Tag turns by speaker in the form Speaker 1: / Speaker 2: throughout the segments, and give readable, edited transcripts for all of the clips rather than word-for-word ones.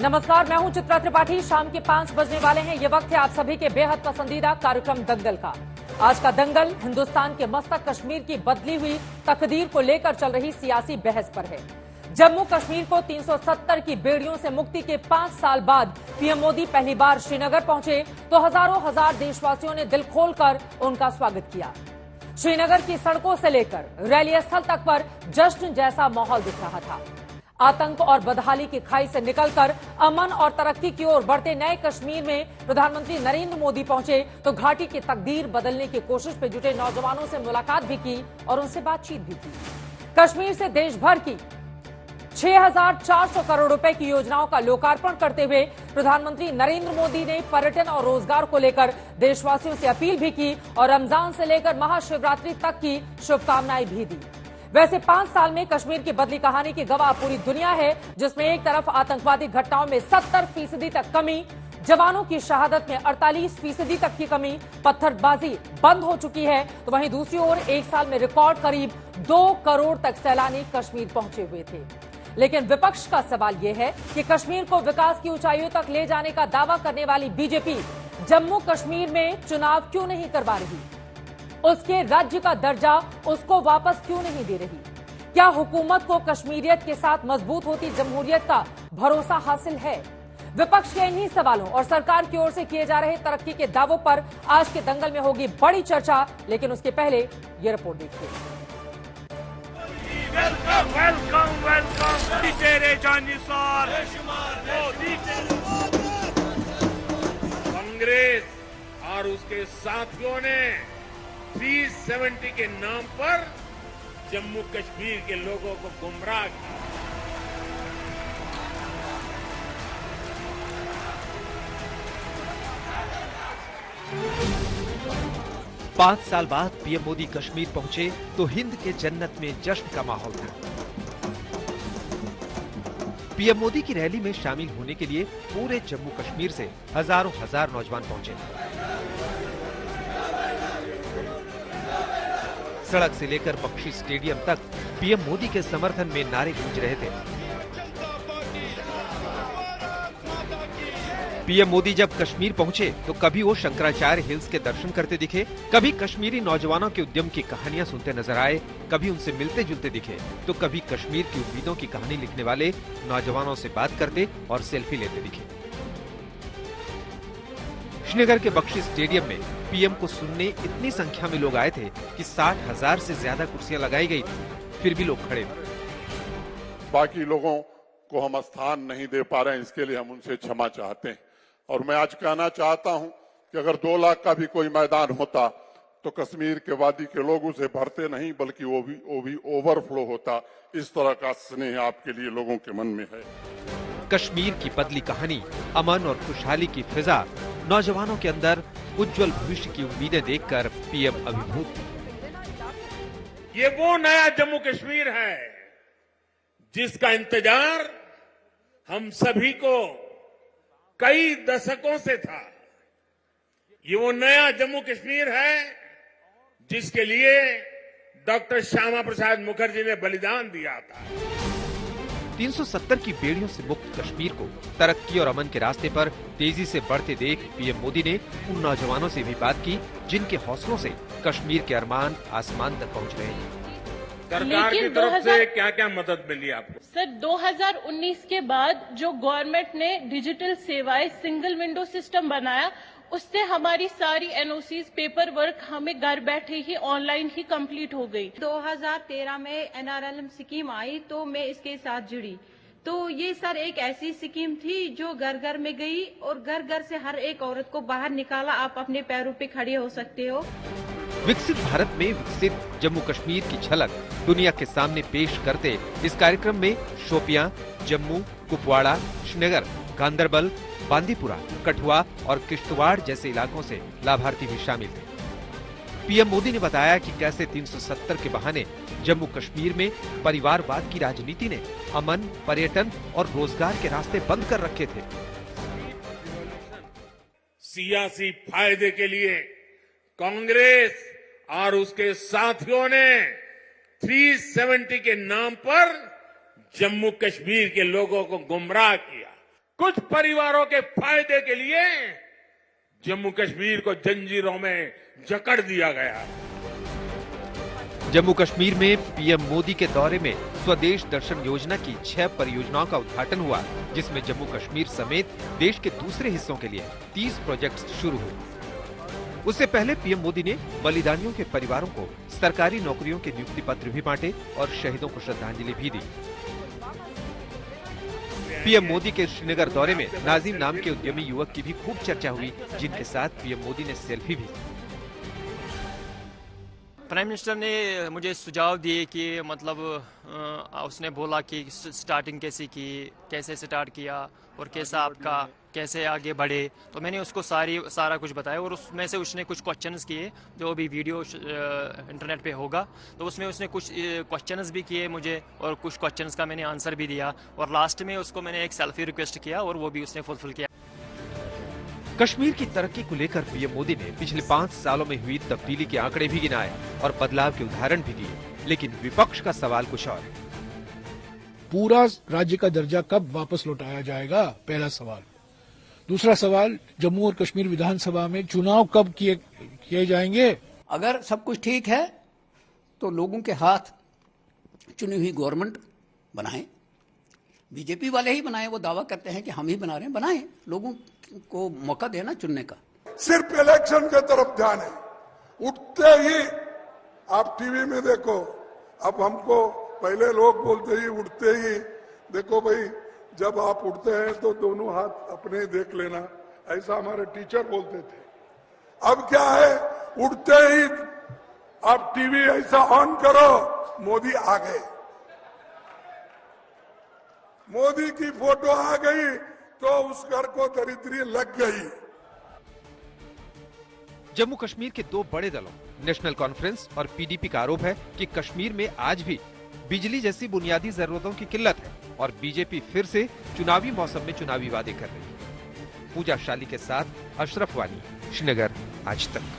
Speaker 1: नमस्कार, मैं हूं चित्रा त्रिपाठी। शाम के 5 बजने वाले हैं। ये वक्त है आप सभी के बेहद पसंदीदा कार्यक्रम दंगल का। आज का दंगल हिंदुस्तान के मस्तक कश्मीर की बदली हुई तकदीर को लेकर चल रही सियासी बहस पर है। जम्मू कश्मीर को 370 की बेड़ियों से मुक्ति के 5 साल बाद पीएम मोदी पहली बार श्रीनगर पहुंचे तो हजार देशवासियों ने दिल खोलकर उनका स्वागत किया। श्रीनगर की सड़कों से लेकर रैली स्थल तक पर जश्न जैसा माहौल दिख रहा था। आतंक और बदहाली की खाई से निकलकर अमन और तरक्की की ओर बढ़ते नए कश्मीर में प्रधानमंत्री नरेंद्र मोदी पहुंचे तो घाटी की तकदीर बदलने की कोशिश में जुटे नौजवानों से मुलाकात भी की और उनसे बातचीत भी की। कश्मीर से देश भर की 6,400 करोड़ रुपए की योजनाओं का लोकार्पण करते हुए प्रधानमंत्री नरेंद्र मोदी ने पर्यटन और रोजगार को लेकर देशवासियों से अपील भी की और रमजान से लेकर महाशिवरात्रि तक की शुभकामनाएं भी दी। वैसे 5 साल में कश्मीर की बदली कहानी की गवाह पूरी दुनिया है, जिसमें एक तरफ आतंकवादी घटनाओं में 70% तक कमी, जवानों की शहादत में 48% तक की कमी, पत्थरबाजी बंद हो चुकी है, तो वहीं दूसरी ओर एक साल में रिकॉर्ड करीब 2 करोड़ तक सैलानी कश्मीर पहुंचे हुए थे। लेकिन विपक्ष का सवाल यह है कि कश्मीर को विकास की ऊंचाइयों तक ले जाने का दावा करने वाली बीजेपी जम्मू कश्मीर में चुनाव क्यों नहीं करवा रही? उसके राज्य का दर्जा उसको वापस क्यों नहीं दे रही? क्या हुकूमत को कश्मीरियत के साथ मजबूत होती जमहूरियत का भरोसा हासिल है? विपक्ष के इन्हीं सवालों और सरकार की ओर से किए जा रहे तरक्की के दावों पर आज के दंगल में होगी बड़ी चर्चा, लेकिन उसके पहले ये रिपोर्ट देखिए।
Speaker 2: वेलकम वेलकम वेलकम तेरे जानिसार मोदी। कांग्रेस और उसके साथियों ने 370 के नाम पर जम्मू कश्मीर के लोगों को गुमराह किया।
Speaker 3: 5 साल बाद पीएम मोदी कश्मीर पहुंचे तो हिंद के जन्नत में जश्न का माहौल था। पीएम मोदी की रैली में शामिल होने के लिए पूरे जम्मू कश्मीर से हजार नौजवान पहुंचे। सड़क से लेकर बख्शी स्टेडियम तक पीएम मोदी के समर्थन में नारे गूंज रहे थे। पीएम मोदी जब कश्मीर पहुंचे तो कभी वो शंकराचार्य हिल्स के दर्शन करते दिखे, कभी कश्मीरी नौजवानों के उद्यम की कहानियां सुनते नजर आए, कभी उनसे मिलते जुलते दिखे, तो कभी कश्मीर की उम्मीदों की कहानी लिखने वाले नौजवानों से बात करते और सेल्फी लेते दिखे। श्रीनगर के बख्शी स्टेडियम में पीएम को सुनने इतनी संख्या में लोग आए थे कि 60,000 से ज्यादा कुर्सियां लगाई गई थी, फिर भी लोग खड़े थे।
Speaker 4: बाकी लोगों को हम स्थान नहीं दे पा रहे हैं, इसके लिए हम उनसे क्षमा चाहते हैं। और मैं आज कहना चाहता हूं कि अगर 2 लाख का भी कोई मैदान होता तो कश्मीर के वादी के लोग उसे भरते नहीं, बल्कि वो भी ओवरफ्लो होता। इस तरह का स्नेह आपके लिए लोगों के मन में है।
Speaker 3: कश्मीर की बदली कहानी, अमन और खुशहाली की फिजा, नौजवानों के अंदर उज्जवल भविष्य की उम्मीदें देखकर पीएम अभिभूत।
Speaker 2: ये वो नया जम्मू कश्मीर है जिसका इंतजार हम सभी को कई दशकों से था। ये वो नया जम्मू कश्मीर है जिसके लिए डॉक्टर श्यामा प्रसाद मुखर्जी ने बलिदान दिया था।
Speaker 3: 370 की बेड़ियों से मुक्त कश्मीर को तरक्की और अमन के रास्ते पर तेजी से बढ़ते देख पीएम मोदी ने उन नौजवानों से भी बात की जिनके हौसलों से कश्मीर के अरमान आसमान तक पहुंच रहे हैं।
Speaker 2: सरकार की तरफ से क्या क्या मदद मिली आपको?
Speaker 5: सर, 2019 के बाद जो गवर्नमेंट ने डिजिटल सेवाएं सिंगल विंडो सिस्टम बनाया, उससे हमारी सारी एनओसीज पेपर वर्क हमें घर बैठे ही ऑनलाइन ही कंप्लीट हो गई।
Speaker 6: 2013 में एनआरएलएम स्कीम आई तो मैं इसके साथ जुड़ी। तो ये सर एक ऐसी स्कीम थी जो घर घर में गई और घर घर से हर एक औरत को बाहर निकाला, आप अपने पैरों पे खड़े हो सकते हो।
Speaker 3: विकसित भारत में विकसित जम्मू कश्मीर की झलक दुनिया के सामने पेश करते इस कार्यक्रम में शोपियां, जम्मू, कुपवाड़ा, श्रीनगर, गांदरबल, बांदीपुरा, कठुआ और किश्तवाड़ जैसे इलाकों से लाभार्थी भी शामिल थे। पीएम मोदी ने बताया कि कैसे 370 के बहाने जम्मू कश्मीर में परिवारवाद की राजनीति ने अमन, पर्यटन और रोजगार के रास्ते बंद कर रखे थे।
Speaker 2: सियासी फायदे के लिए कांग्रेस और उसके साथियों ने 370 के नाम पर जम्मू कश्मीर के लोगों को गुमराह किया। कुछ परिवारों के फायदे के लिए जम्मू कश्मीर को जंजीरों में जकड़ दिया गया।
Speaker 3: जम्मू कश्मीर में पीएम मोदी के दौरे में स्वदेश दर्शन योजना की 6 परियोजनाओं का उद्घाटन हुआ, जिसमें जम्मू कश्मीर समेत देश के दूसरे हिस्सों के लिए 30 प्रोजेक्ट्स शुरू हुए। उससे पहले पीएम मोदी ने बलिदानियों के परिवारों को सरकारी नौकरियों के नियुक्ति पत्र भी बांटे और शहीदों को श्रद्धांजलि भी दी। पीएम मोदी के श्रीनगर दौरे में नाजिम नाम के उद्यमी युवक की भी खूब चर्चा हुई, जिनके साथ पीएम मोदी ने सेल्फी भी।
Speaker 7: प्राइम मिनिस्टर ने मुझे सुझाव दिए कि मतलब उसने बोला कि स्टार्टिंग कैसे की, कैसे स्टार्ट किया और कैसा आपका कैसे आगे बढ़े, तो मैंने उसको सारा कुछ बताया और उसमें से उसने कुछ क्वेश्चंस किए जो भी वीडियो इंटरनेट पे होगा, तो उसमें उसने कुछ क्वेश्चंस भी किए मुझे और कुछ क्वेश्चंस का मैंने आंसर भी दिया और लास्ट में उसको मैंने एक सेल्फी रिक्वेस्ट किया और वो भी उसने फुलफिल किया।
Speaker 3: कश्मीर की तरक्की को लेकर पीएम मोदी ने पिछले 5 सालों में हुई तब्दीली के आंकड़े भी गिनाए और बदलाव के उदाहरण भी दिए, लेकिन विपक्ष का सवाल कुछ और।
Speaker 8: पूरा राज्य का दर्जा कब वापस लौटाया जाएगा, पहला सवाल। दूसरा सवाल, जम्मू और कश्मीर विधानसभा में चुनाव कब किए जाएंगे।
Speaker 9: अगर सब कुछ ठीक है तो लोगों के हाथ चुनी हुई गवर्नमेंट बनाएं। बीजेपी वाले ही बनाएं, वो दावा करते हैं कि हम ही बना रहे हैं, बनाएं, लोगों को मौका देना चुनने का।
Speaker 10: सिर्फ इलेक्शन के तरफ ध्यान है। उठते ही आप टीवी में देखो, अब हमको पहले लोग बोलते ही उठते ही देखो भाई, जब आप उठते हैं तो दोनों हाथ अपने देख लेना, ऐसा हमारे टीचर बोलते थे। अब क्या है, उठते ही आप टीवी ऐसा ऑन करो, मोदी आ गए, मोदी की फोटो आ गई तो उस घर को दरिद्री लग गई।
Speaker 3: जम्मू कश्मीर के 2 बड़े दलों नेशनल कॉन्फ्रेंस और पीडीपी का आरोप है कि कश्मीर में आज भी बिजली जैसी बुनियादी जरूरतों की किल्लत है और बीजेपी फिर से चुनावी मौसम में चुनावी वादे कर रही है। पूजा शाली के साथ अशरफ वानी, श्रीनगर, आज तक।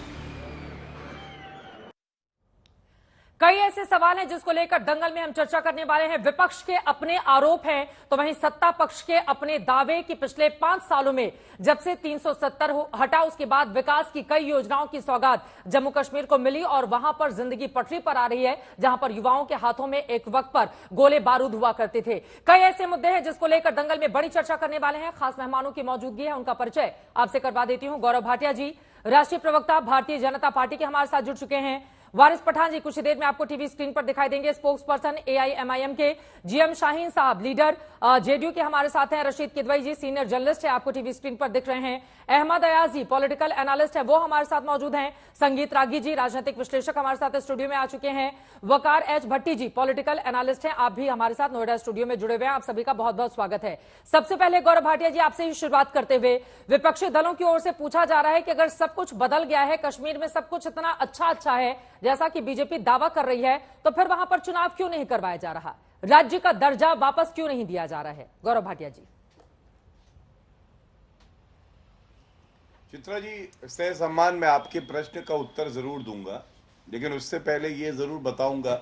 Speaker 1: कई ऐसे सवाल हैं जिसको लेकर दंगल में हम चर्चा करने वाले हैं। विपक्ष के अपने आरोप हैं तो वहीं सत्ता पक्ष के अपने दावे कि पिछले 5 सालों में जब से 370 हटा उसके बाद विकास की कई योजनाओं की सौगात जम्मू कश्मीर को मिली और वहां पर जिंदगी पटरी पर आ रही है, जहां पर युवाओं के हाथों में एक वक्त पर गोले बारूद हुआ करते थे। कई ऐसे मुद्दे हैं जिसको लेकर दंगल में बड़ी चर्चा करने वाले हैं। खास मेहमानों की मौजूदगी है, उनका परिचय आपसे करवा देती हूं। गौरव भाटिया जी, राष्ट्रीय प्रवक्ता भारतीय जनता पार्टी के हमारे साथ जुड़ चुके हैं। वारिस पठान जी कुछ देर में आपको टीवी स्क्रीन पर दिखाई देंगे, स्पोक्स पर्सन एआईएमआईएम के। जीएम शाहीन साहब लीडर जेडीयू के हमारे साथ हैं। रशीद किदवई जी सीनियर जर्नलिस्ट है, आपको टीवी स्क्रीन पर दिख रहे हैं। अहमद अयाजी पॉलिटिकल एनालिस्ट है, वो हमारे साथ मौजूद हैं। संगीत रागी जी राजनीतिक विश्लेषक हमारे साथ स्टूडियो में आ चुके हैं। वकार एच भट्टी जी पॉलिटिकल एनालिस्ट हैं, आप भी हमारे साथ नोएडा स्टूडियो में जुड़े हुए हैं। आप सभी का बहुत बहुत स्वागत है। सबसे पहले गौरव भाटिया जी आपसे ही शुरुआत करते हुए, विपक्षी दलों की ओर से पूछा जा रहा है कि अगर सब कुछ बदल गया है, कश्मीर में सब कुछ इतना अच्छा है जैसा कि बीजेपी दावा कर रही है, तो फिर वहां पर चुनाव क्यों नहीं करवाया जा रहा, राज्य का दर्जा वापस क्यों नहीं दिया जा रहा है? गौरव भाटिया जी।
Speaker 11: चित्रा जी, सह सम्मान मैं आपके प्रश्न का उत्तर जरूर दूंगा, लेकिन उससे पहले ये जरूर बताऊंगा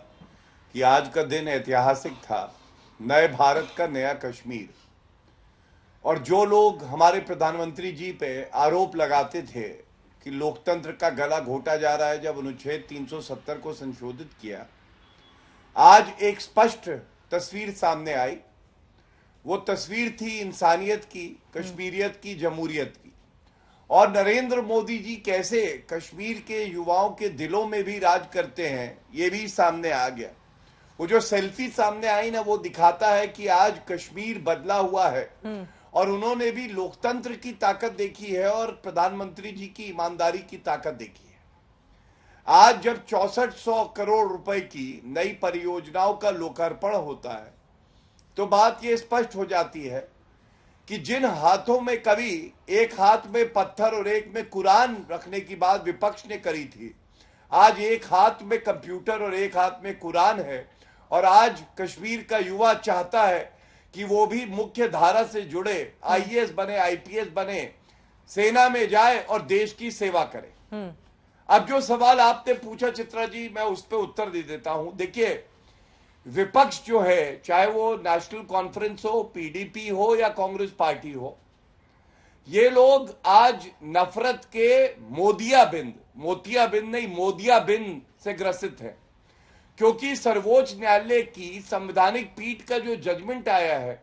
Speaker 11: कि आज का दिन ऐतिहासिक था, नए भारत का नया कश्मीर। और जो लोग हमारे प्रधानमंत्री जी पे आरोप लगाते थे कि लोकतंत्र का गला घोटा जा रहा है जब अनुच्छेद 370 को संशोधित किया, आज एक स्पष्ट तस्वीर सामने आई। वो तस्वीर थी इंसानियत की, कश्मीरियत की, जमहूरियत की। और नरेंद्र मोदी जी कैसे कश्मीर के युवाओं के दिलों में भी राज करते हैं, ये भी सामने आ गया। वो जो सेल्फी सामने आई ना, वो दिखाता है कि आज कश्मीर बदला हुआ है और उन्होंने भी लोकतंत्र की ताकत देखी है और प्रधानमंत्री जी की ईमानदारी की ताकत देखी है। आज जब 6400 करोड़ रुपए की नई परियोजनाओं का लोकार्पण होता है तो बात यह स्पष्ट हो जाती है कि जिन हाथों में कभी एक हाथ में पत्थर और एक में कुरान रखने की बात विपक्ष ने करी थी, आज एक हाथ में कंप्यूटर और एक हाथ में कुरान है। और आज कश्मीर का युवा चाहता है कि वो भी मुख्य धारा से जुड़े, आईएएस बने, आईपीएस बने, सेना में जाए और देश की सेवा करे। अब जो सवाल आपने पूछा चित्रा जी, मैं उस पर उत्तर दे देता हूं। देखिए, विपक्ष जो है, चाहे वो नेशनल कॉन्फ्रेंस हो, पीडीपी हो या कांग्रेस पार्टी हो, ये लोग आज नफरत के मोतियाबिंद नहीं मोदियाबिंद से ग्रसित है, क्योंकि सर्वोच्च न्यायालय की संवैधानिक पीठ का जो जजमेंट आया है,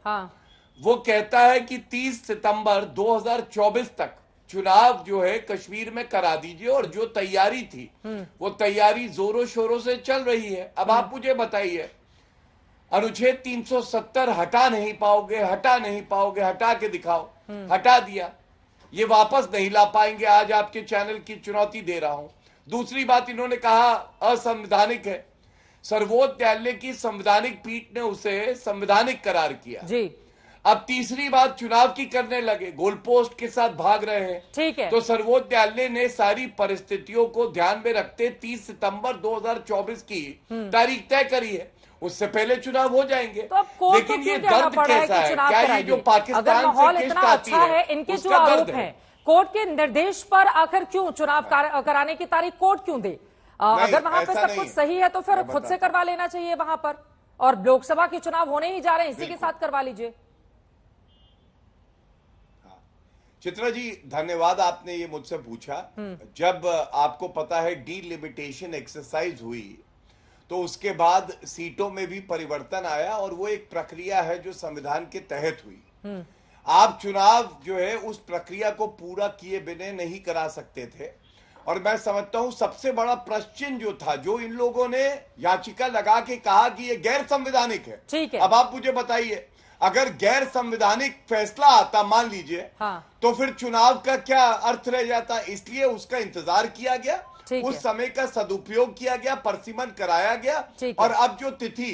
Speaker 11: वो कहता है कि 30 सितंबर 2024 तक चुनाव जो है कश्मीर में करा दीजिए, और जो तैयारी थी वो तैयारी जोरों शोरों से चल रही है। अब आप मुझे बताइए, अनुच्छेद 370 हटा नहीं पाओगे, हटा के दिखाओ। हटा दिया, ये वापस नहीं ला पाएंगे। आज आपके चैनल की चुनौती दे रहा हूं। दूसरी बात, इन्होंने कहा असंवैधानिक है, सर्वोच्च न्यायालय की संवैधानिक पीठ ने उसे संवैधानिक करार किया जी। अब तीसरी बात चुनाव की करने लगे, गोल पोस्ट के साथ भाग रहे हैं। ठीक है, तो सर्वोच्च न्यायालय ने सारी परिस्थितियों को ध्यान में रखते 30 सितंबर 2024 की तारीख तय करी है, उससे पहले चुनाव हो जाएंगे। तो लेकिन ये दर्द कैसा है, क्या ये जो पाकिस्तान से किस्त आती है,
Speaker 1: इनके जो आरोप है, कोर्ट के निर्देश पर आखिर क्यों चुनाव कराने की तारीख कोर्ट क्यों दे? अगर वहां पे सब कुछ सही है तो फिर खुद से करवा लेना चाहिए वहां पर, और लोकसभा के चुनाव होने ही जा रहे हैं, इसी के साथ करवा लीजिए।
Speaker 11: चित्रा जी धन्यवाद, आपने ये मुझसे पूछा। जब आपको पता है डीलिमिटेशन एक्सरसाइज हुई तो उसके बाद सीटों में भी परिवर्तन आया, और वो एक प्रक्रिया है जो संविधान के तहत हुई। आप चुनाव जो है उस प्रक्रिया को पूरा किए बिना नहीं करा सकते थे, और मैं समझता हूं सबसे बड़ा प्रश्न जो था, जो इन लोगों ने याचिका लगा के कहा कि ये गैर संवैधानिक है। ठीक है, अब आप मुझे बताइए, अगर गैर संवैधानिक फैसला आता मान लीजिए, तो फिर चुनाव का क्या अर्थ रह जाता? इसलिए उसका इंतजार किया गया, उस समय का सदुपयोग किया गया, परसिमन कराया गया, और अब जो तिथि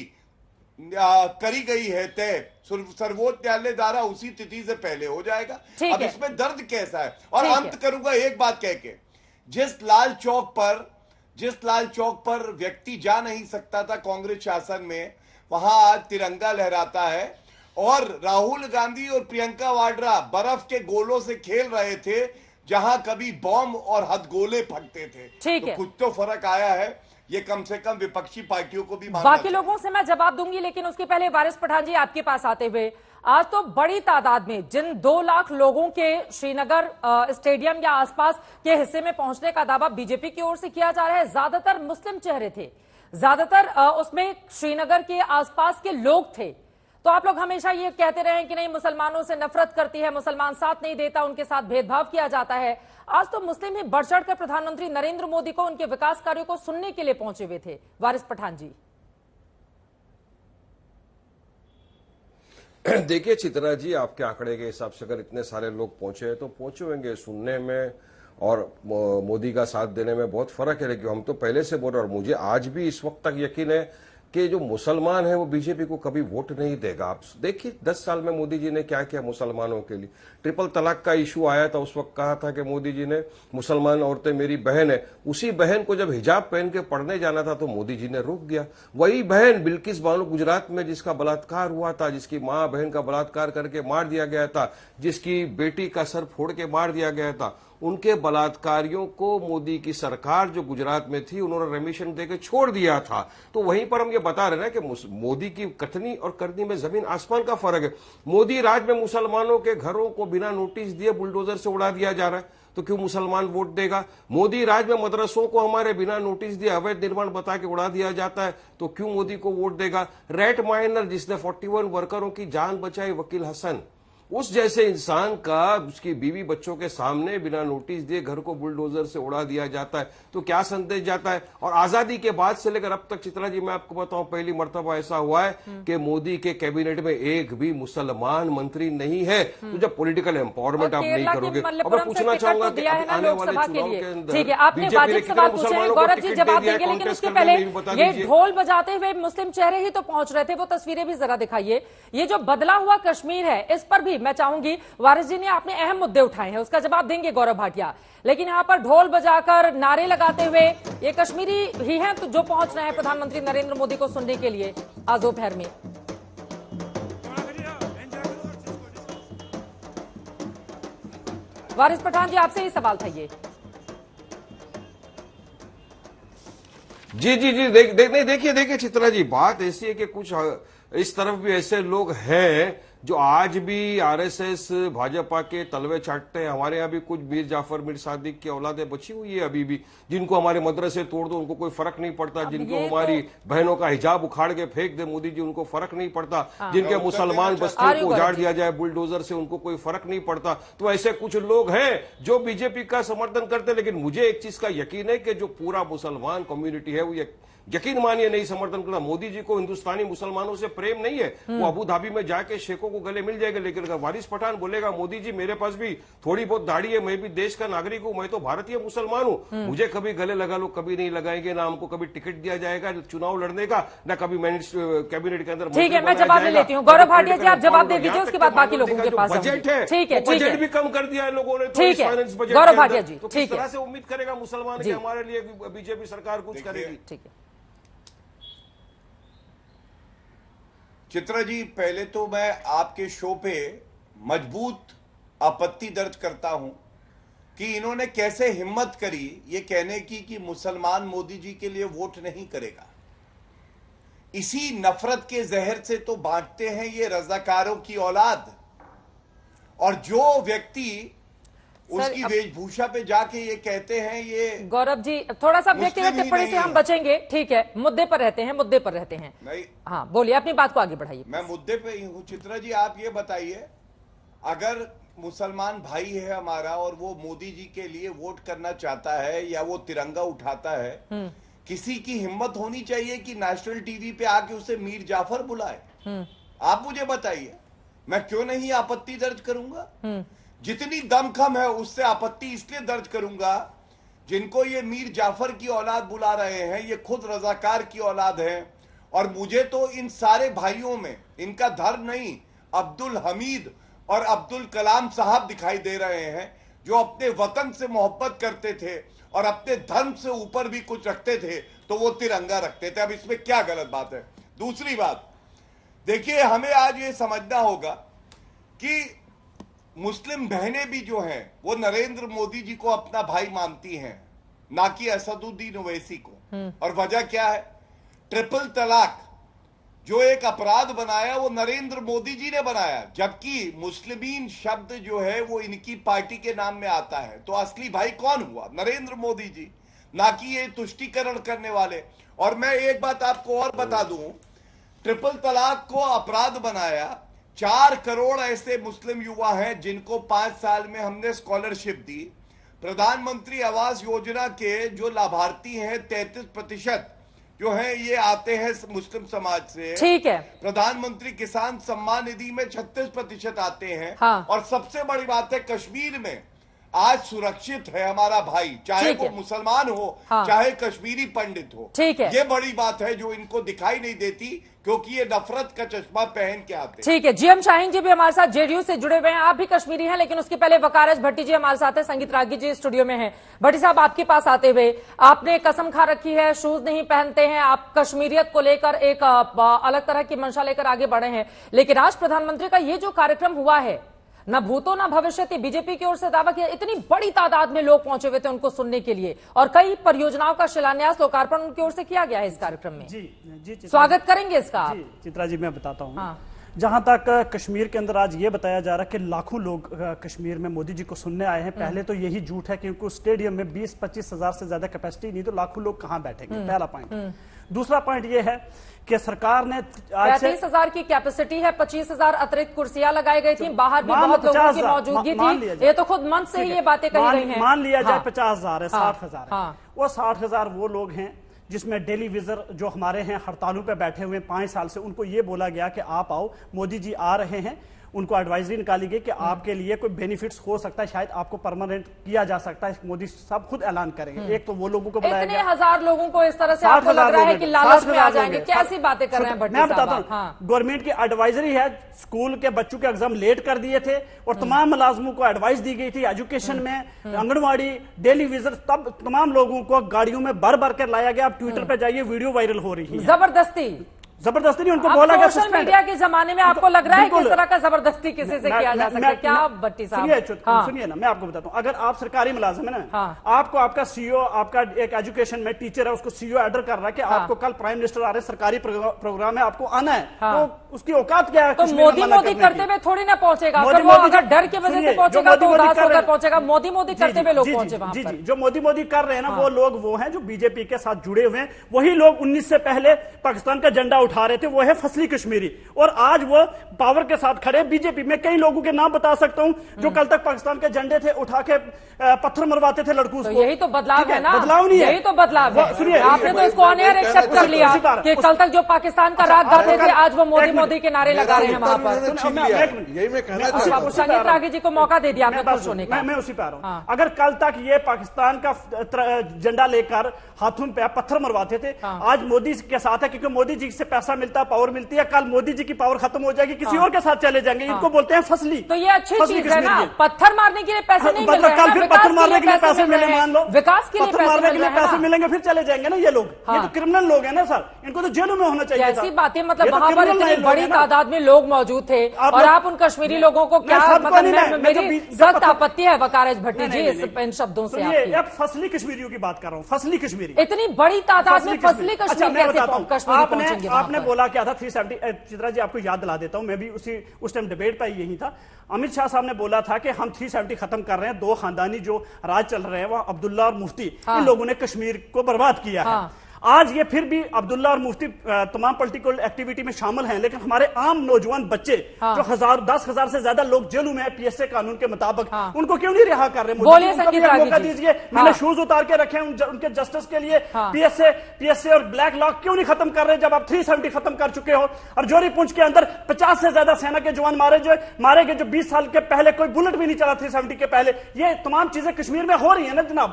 Speaker 11: करी गई है तय सर्वोच्च न्यायालय द्वारा, उसी तिथि से पहले हो जाएगा। अब इसमें दर्द कैसा है? और अंत करूंगा एक बात कह के, जिस लाल चौक पर व्यक्ति जा नहीं सकता था कांग्रेस शासन में, वहां आज तिरंगा लहराता है, और राहुल गांधी और प्रियंका वाड्रा बर्फ के गोलों से खेल रहे थे, जहां कभी बॉम्ब और हथगोले फटते थे। ठीक है, कुछ तो फर्क आया है, ये कम से कम विपक्षी पार्टियों को भी मानना
Speaker 1: बाकी लोगों से मैं जवाब दूंगी, लेकिन उसके पहले वारिस पठान जी आपके पास आते हुए, आज तो बड़ी तादाद में जिन 2 लाख लोगों के श्रीनगर स्टेडियम या आसपास के हिस्से में पहुंचने का दावा बीजेपी की ओर से किया जा रहा है, ज्यादातर मुस्लिम चेहरे थे, ज्यादातर उसमें श्रीनगर के आसपास के लोग थे। तो आप लोग हमेशा ये कहते रहे कि नहीं मुसलमानों से नफरत करती है, मुसलमान साथ नहीं देता, उनके साथ भेदभाव किया जाता है। आज तो मुस्लिम ही बढ़ चढ़कर प्रधानमंत्री नरेंद्र मोदी को उनके विकास कार्यों को सुनने के लिए पहुंचे हुए थे। वारिस पठान जी
Speaker 12: देखिए चित्रा जी, आपके आंकड़े के हिसाब से अगर इतने सारे लोग पहुंचे हैं तो पहुंचे होंगे, सुनने में और मोदी का साथ देने में बहुत फर्क है। लेकिन हम तो पहले से बोल रहे, और मुझे आज भी इस वक्त तक यकीन है कि जो मुसलमान है वो बीजेपी को कभी वोट नहीं देगा। आप देखिए 10 साल में मोदी जी ने क्या किया मुसलमानों के लिए। ट्रिपल तलाक का इशू आया था, उस वक्त कहा था कि मोदी जी ने मुसलमान औरतें मेरी बहन है, उसी बहन को जब हिजाब पहन के पढ़ने जाना था तो मोदी जी ने रोक दिया। वही बहन बिल्किस बानो गुजरात में जिसका बलात्कार हुआ था, जिसकी मां बहन का बलात्कार करके मार दिया गया था, जिसकी बेटी का सर फोड़ के मार दिया गया था, उनके बलात्कारियों को मोदी की सरकार जो गुजरात में थी उन्होंने रेमिशन देकर छोड़ दिया था। तो वहीं पर हम ये बता रहे हैं कि मोदी की कथनी और करनी में जमीन आसमान का फर्क है। मोदी राज में मुसलमानों के घरों को बिना नोटिस दिए बुलडोजर से उड़ा दिया जा रहा है, तो क्यों मुसलमान वोट देगा? मोदी राज में मदरसों को हमारे बिना नोटिस दिए अवैध निर्माण बता के उड़ा दिया जाता है, तो क्यों मोदी को वोट देगा? रेट माइनर जिसने 41 वर्करों की जान बचाई, वकील हसन, उस जैसे इंसान का उसकी बीवी बच्चों के सामने बिना नोटिस दिए घर को बुलडोजर से उड़ा दिया जाता है, तो क्या संदेश जाता है? और आजादी के बाद से लेकर अब तक चित्रा जी मैं आपको बताऊं, पहली मर्तबा ऐसा हुआ है कि मोदी के कैबिनेट में एक भी मुसलमान मंत्री नहीं है। तो जब पॉलिटिकल एम्पावरमेंट आप नहीं करोगे, और मैं पूछना चाहूंगा कि आने वाले चुनाव के अंदर
Speaker 1: गौरव जी जवाब देंगे, लेकिन उसके पहले ये ढोल बजाते हुए मुस्लिम चेहरे ही तो पहुंच रहे थे, वो तस्वीरें भी जरा दिखाइए। ये जो बदला हुआ कश्मीर है, इस पर भी मैं चाहूंगी वारिस जी ने आपने अहम मुद्दे उठाए हैं, उसका जवाब देंगे गौरव भाटिया, लेकिन यहां पर ढोल बजाकर नारे लगाते हुए ये कश्मीरी ही हैं तो जो पहुंच रहे हैं प्रधानमंत्री नरेंद्र मोदी को सुनने के लिए आज दोपहर में। वारिस पठान जी आपसे ही सवाल था ये।
Speaker 12: जी देखिए चित्रा जी, बात ऐसी है कि कुछ इस तरफ भी ऐसे लोग हैं जो आज भी आरएसएस भाजपा के तलवे चाटते हैं। हमारे यहाँ भी कुछ मीर जाफर मीर सादिक की औलादें बची हुई है अभी भी, जिनको हमारे मदरसे तोड़ दो उनको कोई फर्क नहीं पड़ता, जिनको हमारी बहनों का हिजाब उखाड़ के फेंक दे मोदी जी उनको फर्क नहीं पड़ता, जिनके मुसलमान बस्तियों को उजाड़ दिया जाए बुलडोजर से उनको कोई फर्क नहीं पड़ता। तो ऐसे कुछ लोग हैं जो बीजेपी का समर्थन करते हैं। लेकिन मुझे एक चीज का यकीन है कि जो पूरा मुसलमान कम्युनिटी है वो यकीन मानिए नहीं समर्थन करता। मोदी जी को हिंदुस्तानी मुसलमानों से प्रेम नहीं है, वो अबू धाबी में जाके शेखों को गले मिल जाएगा। लेकिन अगर वारिस पठान बोलेगा मोदी जी मेरे पास भी थोड़ी बहुत दाढ़ी है, मैं भी देश का नागरिक हूं, मैं तो भारतीय मुसलमान हूं, मुझे कभी गले लगा लो कभी नहीं लगाएंगे, ना हमको कभी टिकट दिया जाएगा चुनाव लड़ने का, ना कभी कैबिनेट के अंदर।
Speaker 1: ठीक है, मैं जवाब लेती हूँ। गौरव भाटिया जी आप जवाब दे दीजिए, उसके बाद बाकी लोगों के पास
Speaker 12: बजट है,
Speaker 1: ठीक है,
Speaker 12: बजट भी कम कर दिया है लोगों ने।
Speaker 1: ठीक है गौरव भाटिया जी,
Speaker 12: तो किस तरह से उम्मीद करेगा मुसलमान कि हमारे लिए बीजेपी सरकार कुछ करेगी?
Speaker 1: ठीक है
Speaker 11: चित्रा जी, पहले तो मैं आपके शो पे मजबूत आपत्ति दर्ज करता हूं कि इन्होंने कैसे हिम्मत करी ये कहने की कि मुसलमान मोदी जी के लिए वोट नहीं करेगा। इसी नफरत के जहर से तो बांटते हैं ये रजाकारों की औलाद। और जो व्यक्ति उसकी वेशभूषा पे जाके ये कहते हैं, ये
Speaker 1: गौरव जी थोड़ा सा व्यक्तिगत टिप्पणी से हम बचेंगे, ठीक है, मुद्दे पर रहते हैं।
Speaker 11: नहीं,
Speaker 1: हाँ बोलिए, अपनी बात को आगे बढ़ाइए।
Speaker 11: मैं मुद्दे पे ही हूं। चित्रा जी आप ये बताइए, अगर मुसलमान भाई है हमारा और वो मोदी जी के लिए वोट करना चाहता है या वो तिरंगा उठाता है, किसी की हिम्मत होनी चाहिए कि नेशनल टीवी पे आके उसे मीर जाफर बुलाए? आप मुझे बताइए, मैं क्यों नहीं आपत्ति दर्ज करूंगा? जितनी दमखम है उससे आपत्ति इसलिए दर्ज करूंगा, जिनको ये मीर जाफर की औलाद बुला रहे हैं ये खुद रजाकार की औलाद है। और मुझे तो इन सारे भाइयों में इनका धर्म नहीं, अब्दुल हमीद और अब्दुल कलाम साहब दिखाई दे रहे हैं, जो अपने वतन से मोहब्बत करते थे और अपने धर्म से ऊपर भी कुछ रखते थे तो वो तिरंगा रखते थे। अब इसमें क्या गलत बात है? दूसरी बात देखिए, हमें आज ये समझना होगा कि मुस्लिम बहनें भी जो हैं वो नरेंद्र मोदी जी को अपना भाई मानती हैं, ना कि असदुद्दीन ओवैसी को। और वजह क्या है? ट्रिपल तलाक जो एक अपराध बनाया वो नरेंद्र मोदी जी ने बनाया, जबकि मुस्लिमीन शब्द जो है वो इनकी पार्टी के नाम में आता है। तो असली भाई कौन हुआ? नरेंद्र मोदी जी, ना कि ये तुष्टीकरण करने वाले। और मैं एक बात आपको और बता दूं, ट्रिपल तलाक को अपराध बनाया 4 करोड़ ऐसे मुस्लिम युवा हैं जिनको 5 साल में हमने स्कॉलरशिप दी। प्रधानमंत्री आवास योजना के जो लाभार्थी हैं 33% जो हैं ये आते हैं मुस्लिम समाज से।
Speaker 1: ठीक है।
Speaker 11: प्रधानमंत्री किसान सम्मान निधि में 36% आते हैं।
Speaker 1: हाँ।
Speaker 11: और सबसे बड़ी बात है, कश्मीर में आज सुरक्षित है हमारा भाई, चाहे वो मुसलमान हो,
Speaker 1: हाँ।
Speaker 11: चाहे कश्मीरी पंडित हो।
Speaker 1: ठीक है,
Speaker 11: ये बड़ी बात है जो इनको दिखाई नहीं देती, क्योंकि ये नफरत का चश्मा पहन के आते हैं।
Speaker 1: ठीक है, जीएम शाहीन जी भी हमारे साथ जेडीयू से जुड़े हुए हैं, आप भी कश्मीरी हैं, लेकिन उसके पहले वकारज भट्टी जी हमारे साथ है, संगीत रागी जी स्टूडियो में हैं। भट्टी साहब, आपके पास आते हुए, आपने कसम खा रखी है, शूज नहीं पहनते हैं, आप कश्मीरियत को लेकर एक अलग तरह की मंशा लेकर आगे बढ़े हैं, लेकिन आज प्रधानमंत्री का ये जो कार्यक्रम हुआ है, न भूतो न भविष्यति, बीजेपी की ओर से दावा किया, इतनी बड़ी तादाद में लोग पहुंचे हुए थे उनको सुनने के लिए, और कई परियोजनाओं का शिलान्यास लोकार्पण उनकी ओर से किया गया है इस कार्यक्रम में।
Speaker 13: जी
Speaker 1: स्वागत करेंगे इसका।
Speaker 13: जी चित्रा जी, मैं बताता हूँ। हाँ। जहां तक कश्मीर के अंदर आज ये बताया जा रहा है कि लाखों लोग कश्मीर में मोदी जी को सुनने आए हैं, पहले तो यही झूठ है, क्योंकि स्टेडियम में 20-25 हजार से ज्यादा कैपेसिटी नहीं, तो लाखों लोग कहां बैठेंगे, पहला पॉइंट। दूसरा पॉइंट ये है कि सरकार ने
Speaker 1: 35,000 की कैपेसिटी है, 25,000 अतिरिक्त कुर्सियां लगाई गई थी, बाहर भी बहुत लोगों की मौजूदगी थी, ये तो खुद मंच से ही ये बातें कही गई हैं।
Speaker 13: मान लिया जाए 50,000 है, 60,000 है, वो 60,000 वो लोग हैं जिसमें डेली विजर जो हमारे हैं हड़तालों पे बैठे हुए 5 साल से, उनको ये बोला गया कि आप आओ, मोदी जी आ रहे हैं, उनको एडवाइजरी निकाली गई कि आपके लिए कोई बेनिफिट्स हो सकता है, शायद आपको परमानेंट किया जा सकता है, मोदी साहब खुद ऐलान करेंगे। एक तो वो लोगों को बुलाया गया,
Speaker 1: 1000 लोगों को इस तरह से आपको लग रहा है कि लालच में आ जाएंगे, कैसी बातें कर रहे हैं भट्टी साहब?
Speaker 13: मैं बताता हूं, गवर्नमेंट की एडवाइजरी है, स्कूल के बच्चों के एग्जाम लेट कर दिए थे और तमाम मुलाजमों को एडवाइस दी गई थी, एजुकेशन में, आंगनबाड़ी, डेली विजिट, तब तमाम लोगों को गाड़ियों में भर भर कर लाया गया। आप ट्विटर पे जाइए, वीडियो वायरल हो रही है,
Speaker 1: जबरदस्ती
Speaker 13: जबरदस्ती नहीं, उनको बोला गया
Speaker 1: सोशल मीडिया के जमाने में आपको लग रहा है कि इस तरह का जबरदस्ती किसी से किया जा सकता है क्या भट्टी साहब?
Speaker 13: सुनिए ना, मैं आपको बताता हूँ, अगर आप सरकारी मुलाजिम है ना, आपको आपका सीईओ, आपका एक एजुकेशन में टीचर है, उसको सीईओ ऑर्डर कर रहा है कि आपको कल प्राइम मिनिस्टर आ रहे हैं, सरकारी प्रोग्राम है, आपको आना है, तो उसकी औकात क्या है?
Speaker 1: तो मोदी करते हुए थोड़ी ना पहुंचेगा, अगर डर की वजह से पहुंचेगा तो उदास होकर पहुंचेगा। मोदी करते हुए लोग पहुंचे वहां पर।
Speaker 13: जो मोदी कर रहे हैं ना, वो लोग वो हैं जो बीजेपी के साथ जुड़े हुए हैं, वही लोग 19 से पहले पाकिस्तान का झंडा उठा रहे थे, वो है फसली कश्मीरी, और आज वो पावर के साथ खड़े बीजेपी में। कई लोगों के नाम बता सकता हूं जो कल तक पाकिस्तान के झंडे थे उठा के पत्थर मरवाते थे लड़कों को।
Speaker 1: यही तो बदलाव है ना,
Speaker 13: बदलाव नहीं है,
Speaker 1: यही तो बदलाव है। सुनिए, आपने तो इसको ऑन एयर एक्सेप्ट कर लिया कि कल तक जो पाकिस्तान का राग गाते थे आज वो मोदी के नारे लगा रहे हैं वहां पर।
Speaker 12: यही मैं कहना चाहता हूं।
Speaker 1: संगीत रागी जी को मौका दे दिया आपने खुश होने का।
Speaker 13: मैं उसी पे आ रहा हूं। अगर कल तक ये पाकिस्तान का झंडा लेकर हाथों पे पत्थर मरवाते थे, आज मोदी के साथ है क्योंकि मोदी जी से पैसा मिलता है, पावर मिलती है। कल मोदी जी की पावर खत्म हो जाएगी, किसी और के साथ चले जाएंगे। इनको बोलते हैं फसली।
Speaker 1: तो ये अच्छी चीज है ना, पत्थर मारने के लिए पैसे नहीं मिल रहे हैं,
Speaker 13: कल फिर पत्थर मारने के लिए पैसे मिले, मान लो
Speaker 1: विकास के लिए
Speaker 13: पत्थर मारने के लिए पैसे मिलेंगे, फिर चले जाएंगे ना ये लोग। ये तो क्रिमिनल लोग हैं ना सर, इनको तो जेलों में होना चाहिए।
Speaker 1: ऐसी बातें, मतलब वहां पर इतनी बड़ी तादाद में लोग मौजूद थे और आप उन कश्मीरी लोगों को क्या, मतलब मेरी सख्त आपत्ति है वकारेज भट्टी जी इन शब्दों से।
Speaker 13: अब फसली कश्मीरियों की बात कर रहा हूँ, फसली कश्मीरी,
Speaker 1: इतनी बड़ी तादाद में फसली कश्मीरी
Speaker 13: आपने बोला क्या था 370? चित्रा जी आपको याद दिला देता हूं, मैं भी उस टाइम डिबेट पर यही था। अमित शाह साहब ने बोला था कि हम 370 खत्म कर रहे हैं, दो खानदानी जो राज चल रहे हैं वह अब्दुल्ला और मुफ्ती, इन लोगों ने कश्मीर को बर्बाद किया है। आज ये फिर भी अब्दुल्ला और मुफ्ती तमाम पॉलिटिकल एक्टिविटी में शामिल हैं, लेकिन हमारे आम नौजवान बच्चे जो 10,000 से ज्यादा लोग जेलों में है पीएसए कानून के मुताबिक, उनको क्यों नहीं रिहा कर रहे? मौका दीजिए, मैंने शूज उतार के रखे हैं उनके जस्टिस के लिए। पीएसए और ब्लैक लॉ क्यों नहीं खत्म कर रहे जब आप 370 खत्म कर चुके हो? और जोरी पुंछ के अंदर 50 से ज्यादा सेना के जवान मारे गए जो 20 साल के पहले कोई बुलेट भी नहीं चला 370 के पहले। ये तमाम चीजें कश्मीर में हो रही है ना जनाब।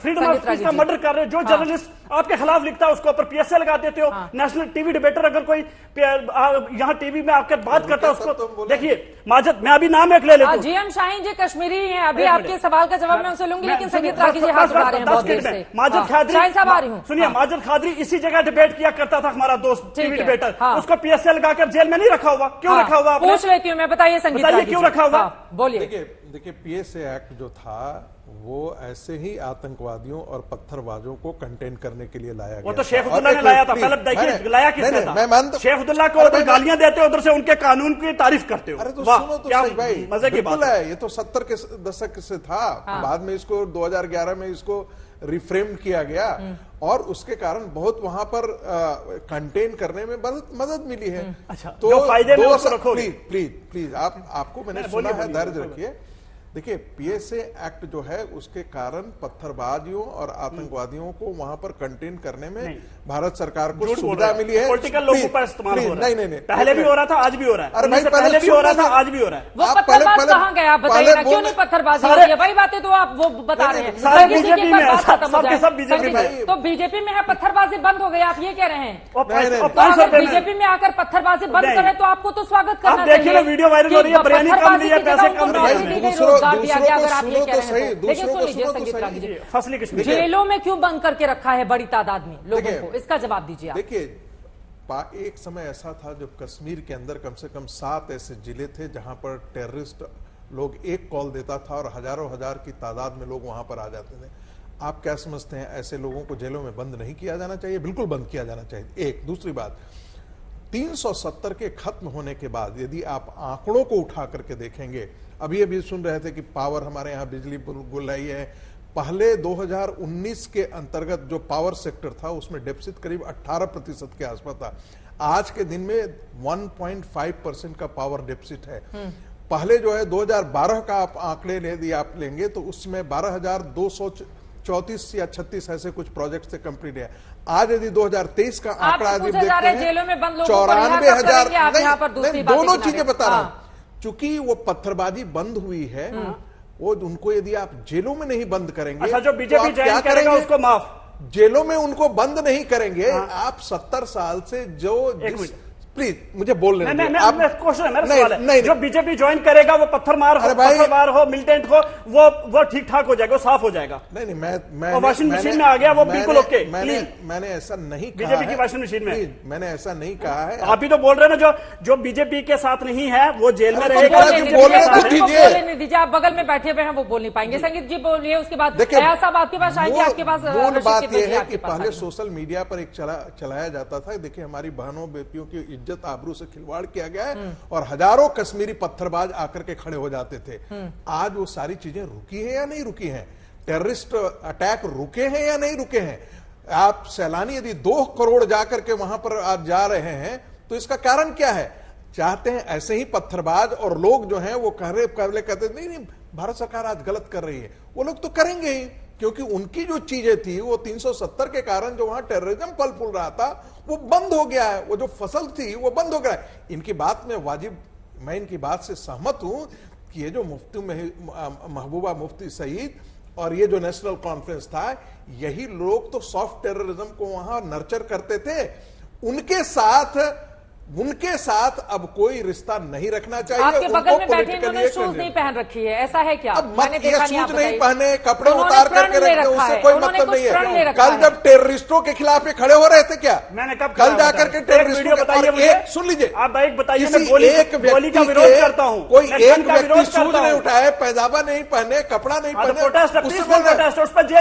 Speaker 13: फ्रीडम ऑफ स्पीच का मर्डर कर रहे हो, जो जर्नलिस्ट आपके खिलाफ लिखता है उसको ऊपर पीएसए लगा देते हो। नेशनल टीवी डिबेटर अगर कोई यहाँ टीवी में आकर बात करता है उसको देखिए। माजद, मैं अभी नाम एक ले लेता हूं।
Speaker 1: जीएम शाहीन जी कश्मीरी हैं, अभी आपके सवाल का जवाब मैं उनसे लूंगी, लेकिन संगीत रागी जी हाथ उठा रहे हैं बहुत देर से।
Speaker 13: माजद खादरी
Speaker 1: साहब आ रही हूं।
Speaker 13: सुनिए, माजद खादरी इसी जगह डिबेट किया करता था हमारा दोस्त टीवी डिबेटर, उसको पीएसए लगाकर जेल में नहीं रखा हुआ, क्यों रखा हुआ?
Speaker 1: पूछ लेती हूँ मैं, बताइए संगीत रागी
Speaker 13: क्यों रखा हुआ?
Speaker 1: बोलिए।
Speaker 14: देखिए पीएसए एक्ट जो था वो ऐसे ही आतंकवादियों और पत्थरबाजों को कंटेन करने के लिए लाया गया।
Speaker 13: वो तो शेख अब्दुल्ला ने लाया था। पहले देखिए लाया किसने था?
Speaker 14: मैं मानता हूं
Speaker 13: शेख अब्दुल्ला को उधर गालियां देते हो, उधर से उनके कानून की तारीफ करते हो।
Speaker 14: अरे तो सुनो तो सही भाई,
Speaker 13: मजे की बात
Speaker 14: है। ये तो 70 के दशक से था, बाद में इसको 2011 में इसको रिफ्रेम किया गया और उसके कारण बहुत वहां पर कंटेन करने में मदद मिली है।
Speaker 13: अच्छा, तो फायदे में उसको रखोगे
Speaker 14: प्लीज आपको मैंने सुना है, धैर्य रखिए। देखिए पीएसए एक्ट जो है उसके कारण पत्थरबाजियों और आतंकवादियों को वहां पर कंटेन करने में भारत सरकार को सुविधा मिली है।
Speaker 13: पॉलिटिकल लोगों पर इस्तेमाल हो रहा है।
Speaker 14: नहीं
Speaker 13: पहले भी हो रहा था, आज भी हो रहा है।
Speaker 14: अरे भाई
Speaker 13: पहले भी हो रहा था, आज भी हो रहा है।
Speaker 1: वो पत्थरबाज कहाँ गया आप बताइए ना, क्यों नहीं पत्थरबाजी हो रही है? वही बातें तो आप वो बता रहे हैं।
Speaker 13: बीजेपी में सब बीजेपी में,
Speaker 1: तो बीजेपी में है पत्थरबाजी बंद हो गई, आप ये कह रहे हैं? बीजेपी में आकर पत्थरबाजी बंद करें तो आपको तो स्वागत करना चाहिए।
Speaker 13: देखिए ना, वीडियो वायरल हो रही है, बिरयानी कम दी है, पैसे कम फसली कश्मीर
Speaker 1: जेलों में क्यों बंद करके रखा है बड़ी तादाद में लोगों को? इसका जवाब दीजिए।
Speaker 14: देखिए एक समय ऐसा था जब कश्मीर के अंदर कम से कम 7 ऐसे जिले थे जहां पर टेररिस्ट लोग एक कॉल देता था और हजारों हजार की तादाद में लोग वहां पर आ जाते थे। आप क्या समझते हैं, ऐसे लोगों को जेलों में बंद नहीं किया जाना चाहिए? बिल्कुल बंद किया जाना चाहिए। एक दूसरी बात, 370 के खत्म होने के बाद यदि आप आंकड़ों को उठा करके देखेंगे, अभी सुन रहे थे कि पावर हमारे यहाँ बिजली गुल रही है। पहले 2019 के अंतर्गत जो पावर सेक्टर था उसमें डेफिसिट करीब 18% के आसपास था। आज के दिन में 1.5% का पावर डेफिसिट है। पहले जो है 2012 का आप आंकड़े यदि आप लेंगे तो उसमें 12,234 या 36 ऐसे कुछ प्रोजेक्ट से कंप्लीट है। आज यदि 2023 का आंकड़ा यदि देखते हैं 94,000। दोनों चीजें बता रहा हूं, चूंकि वो पत्थरबाजी बंद हुई है, वो उनको यदि आप जेलों में नहीं बंद करेंगे,
Speaker 13: अच्छा जो बीजेपी तो क्या करेगा उसको माफ,
Speaker 14: जेलों में उनको बंद नहीं करेंगे। आप 70 साल से जो प्लीज मुझे बोलने
Speaker 13: नहीं, क्वेश्चन है, मेरा सवाल है।
Speaker 14: नहीं,
Speaker 13: जो बीजेपी ज्वाइन करेगा वो पत्थरमार हो, मिलिटेंट हो, वो ठीक ठाक हो जाएगा, वो साफ हो जाएगा।
Speaker 14: नहीं, मैं
Speaker 13: वॉशिंग मशीन में आ गया, वो बिल्कुल ओके।
Speaker 14: मैंने ऐसा नहीं कहा।
Speaker 13: बीजेपी की वॉशिंग मशीन में
Speaker 14: मैंने ऐसा नहीं कहा है।
Speaker 13: आप ही तो बोल रहे हैं ना, जो बीजेपी के साथ नहीं है वो जेल में रहेगा।
Speaker 1: बोलने दीजिए, आप बगल में बैठे हुए हैं, वो बोल नहीं पाएंगे। संगीत जी बोलिए, उसके बाद फयाज साहब आपके पास आएंगे। आपके पास
Speaker 14: मूल बात यह है कि पहले सोशल मीडिया पर एक चलाया जाता था, देखिए हमारी बहनों बेटियों की इज्जत आबरू से खिलवाड़ किया गया है और हजारों कश्मीरी पत्थरबाज आकर के खड़े हो जाते थे। आज वो सारी चीजें रुकी है या नहीं रुकी हैं? टेररिस्ट अटैक रुके हैं या नहीं रुके हैं? आप सैलानी यदि 2 करोड़ जाकर के वहां पर आप जा रहे हैं तो इसका कारण क्या है? चाहते हैं ऐसे ही पत्थरबाज और लोग जो हैं वो कहते नहीं भारत सरकार आज गलत कर रही है। वो लोग तो करेंगे ही, क्योंकि उनकी जो चीजें थी वो 370 के कारण जो वहां टेररिज्म फल फूल रहा था वो बंद हो गया है। वो जो फसल थी वो बंद हो गया है। इनकी बात में मैं इनकी बात से सहमत हूं कि ये जो मुफ्ती महबूबा मुफ्ती सईद और ये जो नेशनल कॉन्फ्रेंस था, यही लोग तो सॉफ्ट टेररिज्म को वहां नर्चर करते थे। उनके साथ अब कोई रिश्ता नहीं रखना चाहिए।
Speaker 1: आपके बगल में बैठे इन्होंने शूज नहीं पहन रखी है, ऐसा है क्या?
Speaker 14: मैंने देखा शूज नहीं पहने, कपड़े उतार करके रखते, उससे कोई मतलब नहीं है। कल जब टेररिस्टों के खिलाफ खड़े हो रहे थे क्या?
Speaker 13: मैंने कब
Speaker 14: कल जाकर के टेररिस्टों के सुन लीजिए,
Speaker 13: आप एक बताइए,
Speaker 14: एक व्यक्ति का विरोध करता हूं, कोई एक व्यक्ति शूज नहीं उठाए, पैजामा नहीं पहने, कपड़ा नहीं पहने।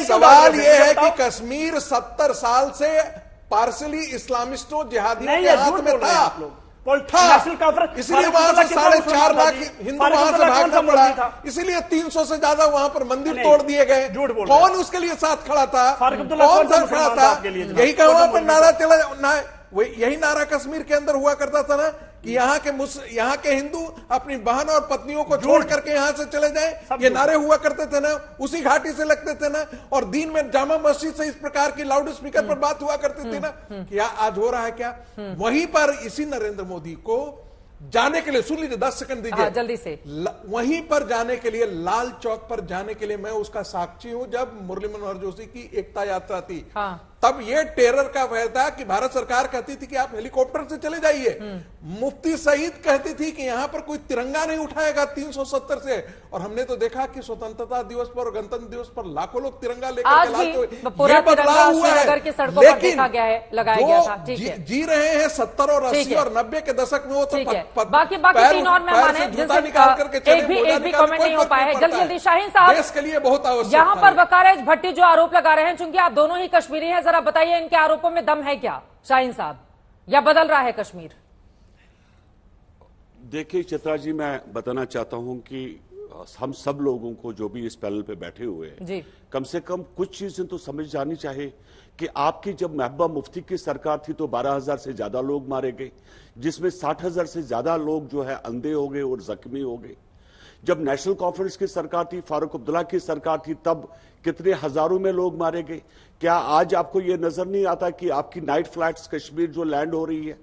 Speaker 14: सवाल यह है कि कश्मीर 70 साल से पार्सली इस्लामिस्टों जिहादियों के हाथ में था, इसीलिए वहां से 4.5 लाख हिंदू वहां से भागना पड़ा, इसीलिए 300 से ज्यादा वहां पर मंदिर तोड़ दिए गए। कौन उसके लिए साथ खड़ा था? कौन सा खड़ा था? यही कहा वहां पर नारा चला, यही नारा कश्मीर के अंदर हुआ करता था ना कि यहाँ के हिंदू अपनी बहन और पत्नियों को छोड़ करके यहाँ से चले जाएं, ये नारे हुआ करते थे ना, उसी घाटी से लगते थे ना। और दिन में जामा मस्जिद से इस प्रकार की लाउड स्पीकर पर बात हुआ करती थी ना। क्या आज हो रहा है क्या? वहीं पर इसी नरेंद्र मोदी को जाने के लिए, सुन लीजिए 10 सेकंड दीजिए,
Speaker 1: जल्दी से,
Speaker 14: वहीं पर जाने के लिए, लाल चौक पर जाने के लिए मैं उसका साक्षी हूं। जब मुरली मनोहर जोशी की एकता यात्रा थी, तब ये टेरर का वह था कि भारत सरकार कहती थी कि आप हेलीकॉप्टर से चले जाइए। मुफ्ती सईद कहती थी कि यहां पर कोई तिरंगा नहीं उठाएगा 370 से। और हमने तो देखा कि स्वतंत्रता दिवस पर और गणतंत्र दिवस पर लाखों लोग तिरंगा लेकर
Speaker 1: पूरा बदलाव हुआ है। लेकिन लगाया गया था,
Speaker 14: जी रहे हैं 70 और 80 और 90 के दशक में। वो तो
Speaker 1: बाकी 3 और मेहमान हैं जिनसे एक भी कमेंट नहीं हो पाया है। जल्दी शाहीन साहब,
Speaker 14: देश के लिए बहुत आवश्यक।
Speaker 1: यहाँ पर वकारेज भट्टी जो आरोप लगा रहे हैं, चूंकि आप दोनों ही कश्मीरी हैं, जरा बताइए इनके आरोपों में दम है क्या शाहीन साहब, या बदल रहा है कश्मीर?
Speaker 15: देखिए चित्रा जी, मैं बताना चाहता हूं कि हम सब लोगों को जो भी इस पैनल पे बैठे हुए हैं, कम से कम कुछ चीजें तो समझ जानी चाहिए कि आपकी जब महबूबा मुफ्ती की सरकार थी तो 12,000 से ज्यादा लोग मारे गए, जिसमें 60,000 से ज्यादा लोग जो है अंधे हो गए और जख्मी हो गए। जब नेशनल कॉन्फ्रेंस की सरकार थी, फारूक अब्दुल्ला की सरकार थी, तब कितने हजारों में लोग मारे गए। क्या आज आपको यह नजर नहीं आता कि आपकी नाइट फ्लाइट्स कश्मीर जो लैंड हो रही है?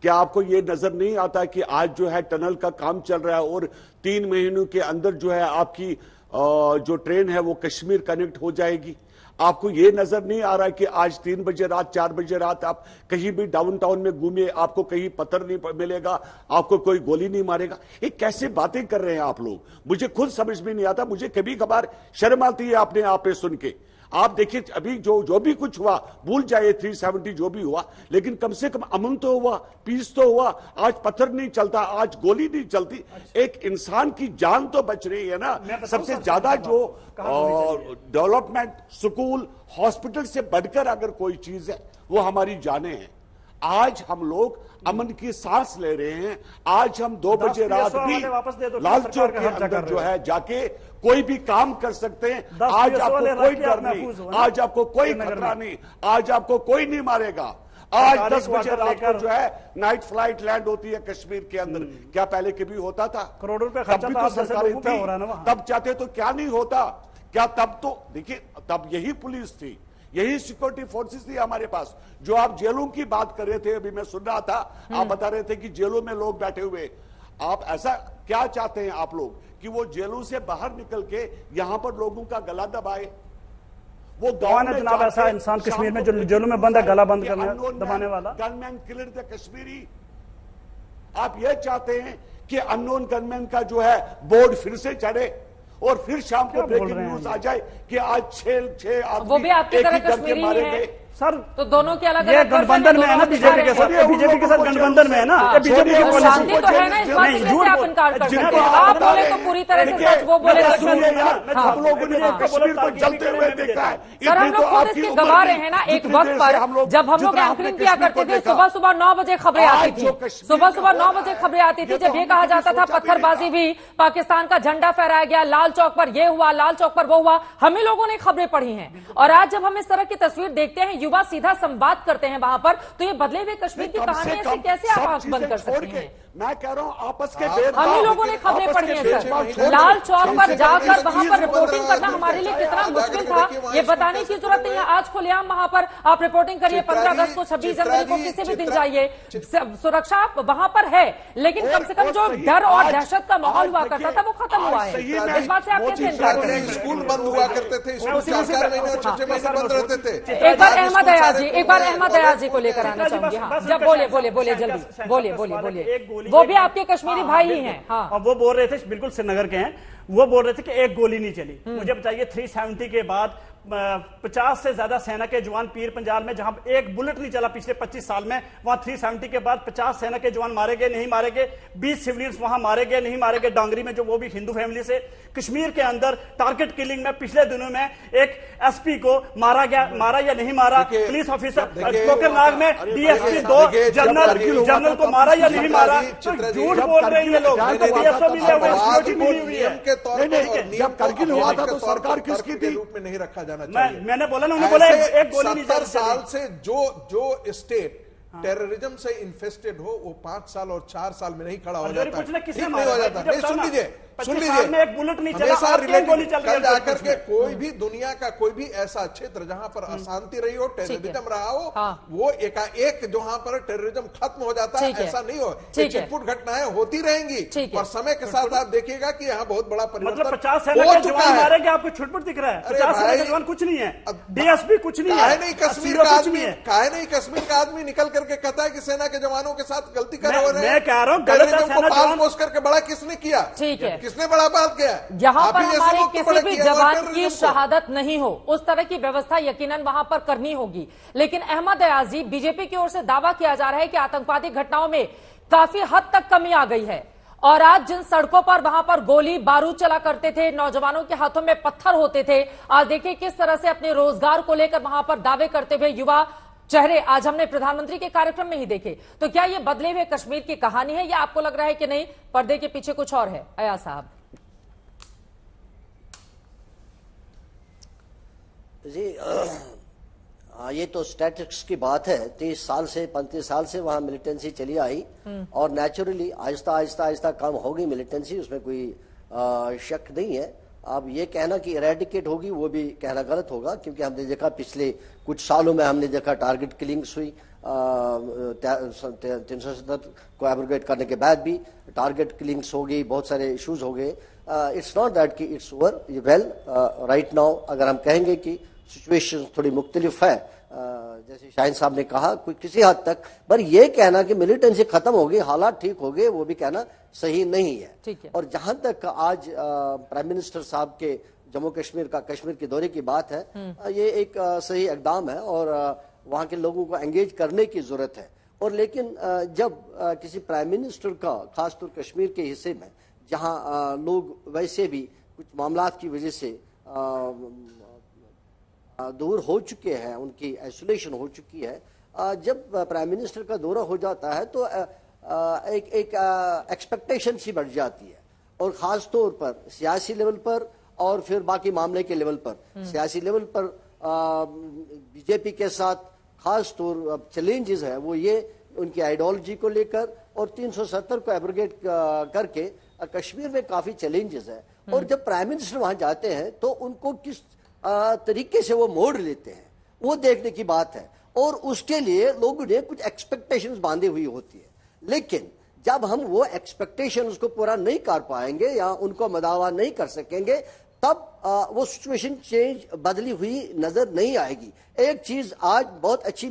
Speaker 15: क्या आपको यह नजर नहीं आता कि आज जो है टनल का काम चल रहा है और 3 महीनों के अंदर जो है आपकी जो ट्रेन है वो कश्मीर कनेक्ट हो जाएगी? आपको ये नजर नहीं आ रहा है कि आज 3 बजे रात 4 बजे रात आप कहीं भी डाउनटाउन में घूमिए, आपको कहीं पत्थर नहीं मिलेगा, आपको कोई गोली नहीं मारेगा? ये कैसे बातें कर रहे हैं आप लोग? मुझे खुद समझ में नहीं आता। मुझे कभी कभार शर्म आती है अपने आप पे सुन के। आप देखिए अभी जो भी कुछ हुआ, भूल जाइए 370 जो भी हुआ, लेकिन कम से कम अमन तो हुआ, पीस तो हुआ। आज पत्थर नहीं चलता, आज गोली नहीं चलती, एक इंसान की जान तो बच रही है ना। सबसे ज्यादा जो डेवलपमेंट, स्कूल, हॉस्पिटल से बढ़कर अगर कोई चीज है वो हमारी जानें हैं। आज हम लोग अमन की सांस ले रहे हैं। आज हम 2 बजे रात भी लाल चौक के अंदर जो है जाके कोई भी काम कर सकते हैं। आज आपको कोई डर नहीं, आज आपको कोई खतरा नहीं, आज आपको कोई नहीं मारेगा। आज 10 बजे रात को जो है नाइट फ्लाइट लैंड होती है कश्मीर के अंदर। क्या पहले कभी होता था?
Speaker 13: करोड़ों रुपए
Speaker 15: खर्चा भी तो सरकारें थी, तब चाहते तो क्या नहीं होता? क्या तब तो देखिए, तब यही पुलिस थी, यही सिक्योरिटी फोर्सेस थी हमारे पास। जो आप जेलों की बात कर रहे थे, अभी मैं सुन रहा था, आप बता रहे थे कि जेलों में लोग बैठे हुए। आप ऐसा क्या चाहते हैं आप लोग कि वो जेलों से बाहर निकल के यहां पर लोगों का गला दबाए? वो
Speaker 13: कौन है जनाब ऐसा इंसान कश्मीर में जो जेलों में बंद है, गला बंद करने दबाने वाला?
Speaker 15: गनमैन किलर द कश्मीरी, आप ये चाहते हैं कि अननोन गनमैन का जो है बोर्ड फिर से चढ़े और फिर शाम को ब्रेकिंग न्यूज आ जाए कि आज 6
Speaker 1: वो भी आपकी तरह कश्मीरी
Speaker 15: मारे
Speaker 1: है
Speaker 15: गए।
Speaker 13: सर
Speaker 1: तो दोनों के अलग
Speaker 13: ये गठबंधन में है ना बीजेपी के साथ, बीजेपी के साथ गठबंधन में है ना, ये बीजेपी की पॉलिसी
Speaker 1: शांति तो है ना, इस बात से कैसे आप इनकार कर सकते हैं? आप बोले तो पूरी तरह से सच, वो बोले
Speaker 15: हम लोगों ने कश्मीर को जलते हुए देखा है।
Speaker 1: सर हम लोग खुद इसके गवाह रहे हैं ना। एक वक्त पर जब हम लोग एंकरिंग किया करते थे, सुबह सुबह 9 बजे खबरें आती थी, सुबह सुबह 9 बजे खबरें आती थी, जब ये कहा जाता था पत्थरबाजी हुई, पाकिस्तान का झंडा फहराया गया, लाल चौक पर ये हुआ, लाल चौक पर वो हुआ, हम ही लोगों ने खबरें पढ़ी हैं। और आज जब हम इस तरह की तस्वीर देखते हैं, युवा सीधा संवाद करते हैं वहां पर, तो ये बदले हुए कश्मीर की कहानी ऐसे कैसे आप आंख बंद कर सकते हैं?
Speaker 15: मैं कह रहा हूं आपस के
Speaker 1: हम ही लोगों ने खबरें पढ़ी हैं सर। लाल चौक पर जाकर वहां पर रिपोर्टिंग करना हमारे लिए कितना मुश्किल था, ये बताने की जरूरत नहीं है। आज खुलेआम वहां पर आप रिपोर्टिंग करिए, 15 अगस्त को, 26 जनवरी को, किसी भी दिन जाइए, सुरक्षा वहां पर है, लेकिन कम से कम जो डर और दहशत का माहौल हुआ करता था वो खत्म हुआ है। इस बात से आप कैसे इनकार करेंगे?
Speaker 14: स्कूल बंद हुआ करते थे, स्कूल 4 महीने और 6 महीने बंद रहते थे।
Speaker 1: एक बार अहमद अयाज जी, एक बार अहमद अयाज जी को लेकर आना चाहूंगी। हाँ, जब बोले जल्दी बोलिए। वो भी आपके कश्मीरी भाई ही हैं। हाँ,
Speaker 13: और वो बोल रहे थे, बिल्कुल श्रीनगर के हैं, वो बोल रहे थे कि एक गोली नहीं चली। मुझे बताइए 370 के बाद 50 से ज्यादा सेना के जवान पीर पंजाल में, जहां एक बुलेट नहीं चला पिछले 25 साल में, वहां 370 के बाद 50 सेना के जवान मारे गए, नहीं मारे गए, 20 सिविलियंस वहां मारे गए, नहीं मारे गए, डांगरी में, जो वो भी हिंदू फैमिली से। कश्मीर के अंदर टारगेट किलिंग में पिछले दिनों में एक एसपी को मारा गया, मारा या नहीं मारा, पुलिस ऑफिसर कोकरनाग में डीएसपी 2 जनरल को मारा या नहीं मारा, झूठ बोल रहे हैं ये लोग। डीएसओ मिले हुए, सिक्योरिटी मिली हुई है।
Speaker 15: जब करगिल हुआ था तो सरकार किसकी थी?
Speaker 14: रूप में नहीं रखा जाना चाहिए।
Speaker 13: मैंने बोला ना, उन्होंने बोला एक गोली नहीं चली।
Speaker 14: 70 साल से जो स्टेट टेररिज्म से इन्फेस्टेड हो, वो 5 साल और 4 साल में नहीं खड़ा हो जाता, नहीं हो जाता। नहीं, सुन लीजिए,
Speaker 13: एक बुलेट नहीं चला, गोली चल रही है।
Speaker 14: जाकर के कोई भी दुनिया का कोई भी ऐसा क्षेत्र जहां पर अशांति रही हो, टेररिज्म रहा हो, वो एकाएक जहां पर टेररिज्म खत्म हो जाता है, ऐसा नहीं हो। छिटपुट घटनाएं होती रहेंगी और समय के साथ आप देखिएगा कि यहाँ बहुत बड़ा परिवर्तन।
Speaker 13: मतलब 50 सेना के जवान मारे गए, आपको छुटपुट दिख रहा है? 50 सेना के जवान कुछ नहीं है, डीएसपी कुछ नहीं है,
Speaker 14: नहीं कश्मीर का आदमी है, काहे नहीं कश्मीर का आदमी निकल करके कहता है कि सेना के जवानों के साथ गलती कर रहे हैं।
Speaker 13: मैं कह रहा हूँ
Speaker 14: टेररिज्म को पाल पोस करके बड़ा किसने किया?
Speaker 1: ठीक है,
Speaker 14: किसने बड़ा बात किया?
Speaker 1: यहाँ पर हमारे किसी भी जवान की शहादत नहीं हो, उस तरह की व्यवस्था यकीनन वहां पर करनी होगी। लेकिन अहमद अयाजी, बीजेपी की ओर से दावा किया जा रहा है कि आतंकवादी घटनाओं में काफी हद तक कमी आ गई है। और आज जिन सड़कों पर वहां पर गोली बारूद चला करते थे, नौजवानों के हाथों में पत्थर होते थे, आज देखिए किस तरह से अपने रोजगार को लेकर वहां पर दावे करते हुए युवा चेहरे आज हमने प्रधानमंत्री के कार्यक्रम में ही देखे। तो क्या ये बदले हुए कश्मीर की कहानी है, या आपको लग रहा है कि नहीं, पर्दे के पीछे कुछ और है? अयाज साहब
Speaker 16: जी, ये तो स्टैटिस्टिक्स की बात है। 30 साल से 35 साल से वहां मिलिटेंसी चली आई और नेचुरली आहिस्ता आहिस्ता आहिस्ता कम होगी मिलिटेंसी, उसमें कोई शक नहीं है। अब ये कहना कि इरेडिकेट होगी, वो भी कहना गलत होगा, क्योंकि हमने देखा पिछले कुछ सालों में हमने देखा टारगेट किलिंग्स हुई, 370 को एब्रोगेट करने के बाद भी टारगेट किलिंग्स हो गई, बहुत सारे इश्यूज हो गए। इट्स नॉट दैट कि it's over well right now. अगर हम कहेंगे कि सिचुएशन थोड़ी मुख्तलिफ है, जैसे शाहीन साहब ने कहा, कोई किसी हद तक, पर यह कहना कि मिलिटेंसी खत्म हो गई, हालात ठीक हो गए, वो भी कहना सही नहीं है। और जहां तक आज प्राइम मिनिस्टर साहब के जम्मू कश्मीर के दौरे की बात है, ये एक सही इकदाम है और वहां के लोगों को एंगेज करने की जरूरत है। और लेकिन जब किसी प्राइम मिनिस्टर का, खासतौर कश्मीर के हिस्से में, जहां लोग वैसे भी कुछ मामलात की वजह से दूर हो चुके हैं, उनकी आइसोलेशन हो चुकी है, जब प्राइम मिनिस्टर का दौरा हो जाता है तो एक एक्सपेक्टेशन सी बढ़ जाती है। और ख़ास तौर पर सियासी लेवल पर और फिर बाकी मामले के लेवल पर, सियासी लेवल पर बीजेपी के साथ खास तौर चैलेंजेस है वो ये उनकी आइडियोलॉजी को लेकर, और 370 को एब्रोगेट करके कश्मीर में काफ़ी चैलेंजेस है। और जब प्राइम मिनिस्टर वहाँ जाते हैं तो उनको किस तरीके से वो मोड़ लेते हैं, वो देखने की बात है। और उसके लिए लोगों ने कुछ एक्सपेक्टेशंस बांधी हुई होती है, लेकिन जब हम वो एक्सपेक्टेशन उसको पूरा नहीं कर पाएंगे या उनको मदावा नहीं कर सकेंगे, तब वो सिचुएशन चेंज बदली हुई नजर नहीं आएगी। एक चीज आज बहुत अच्छी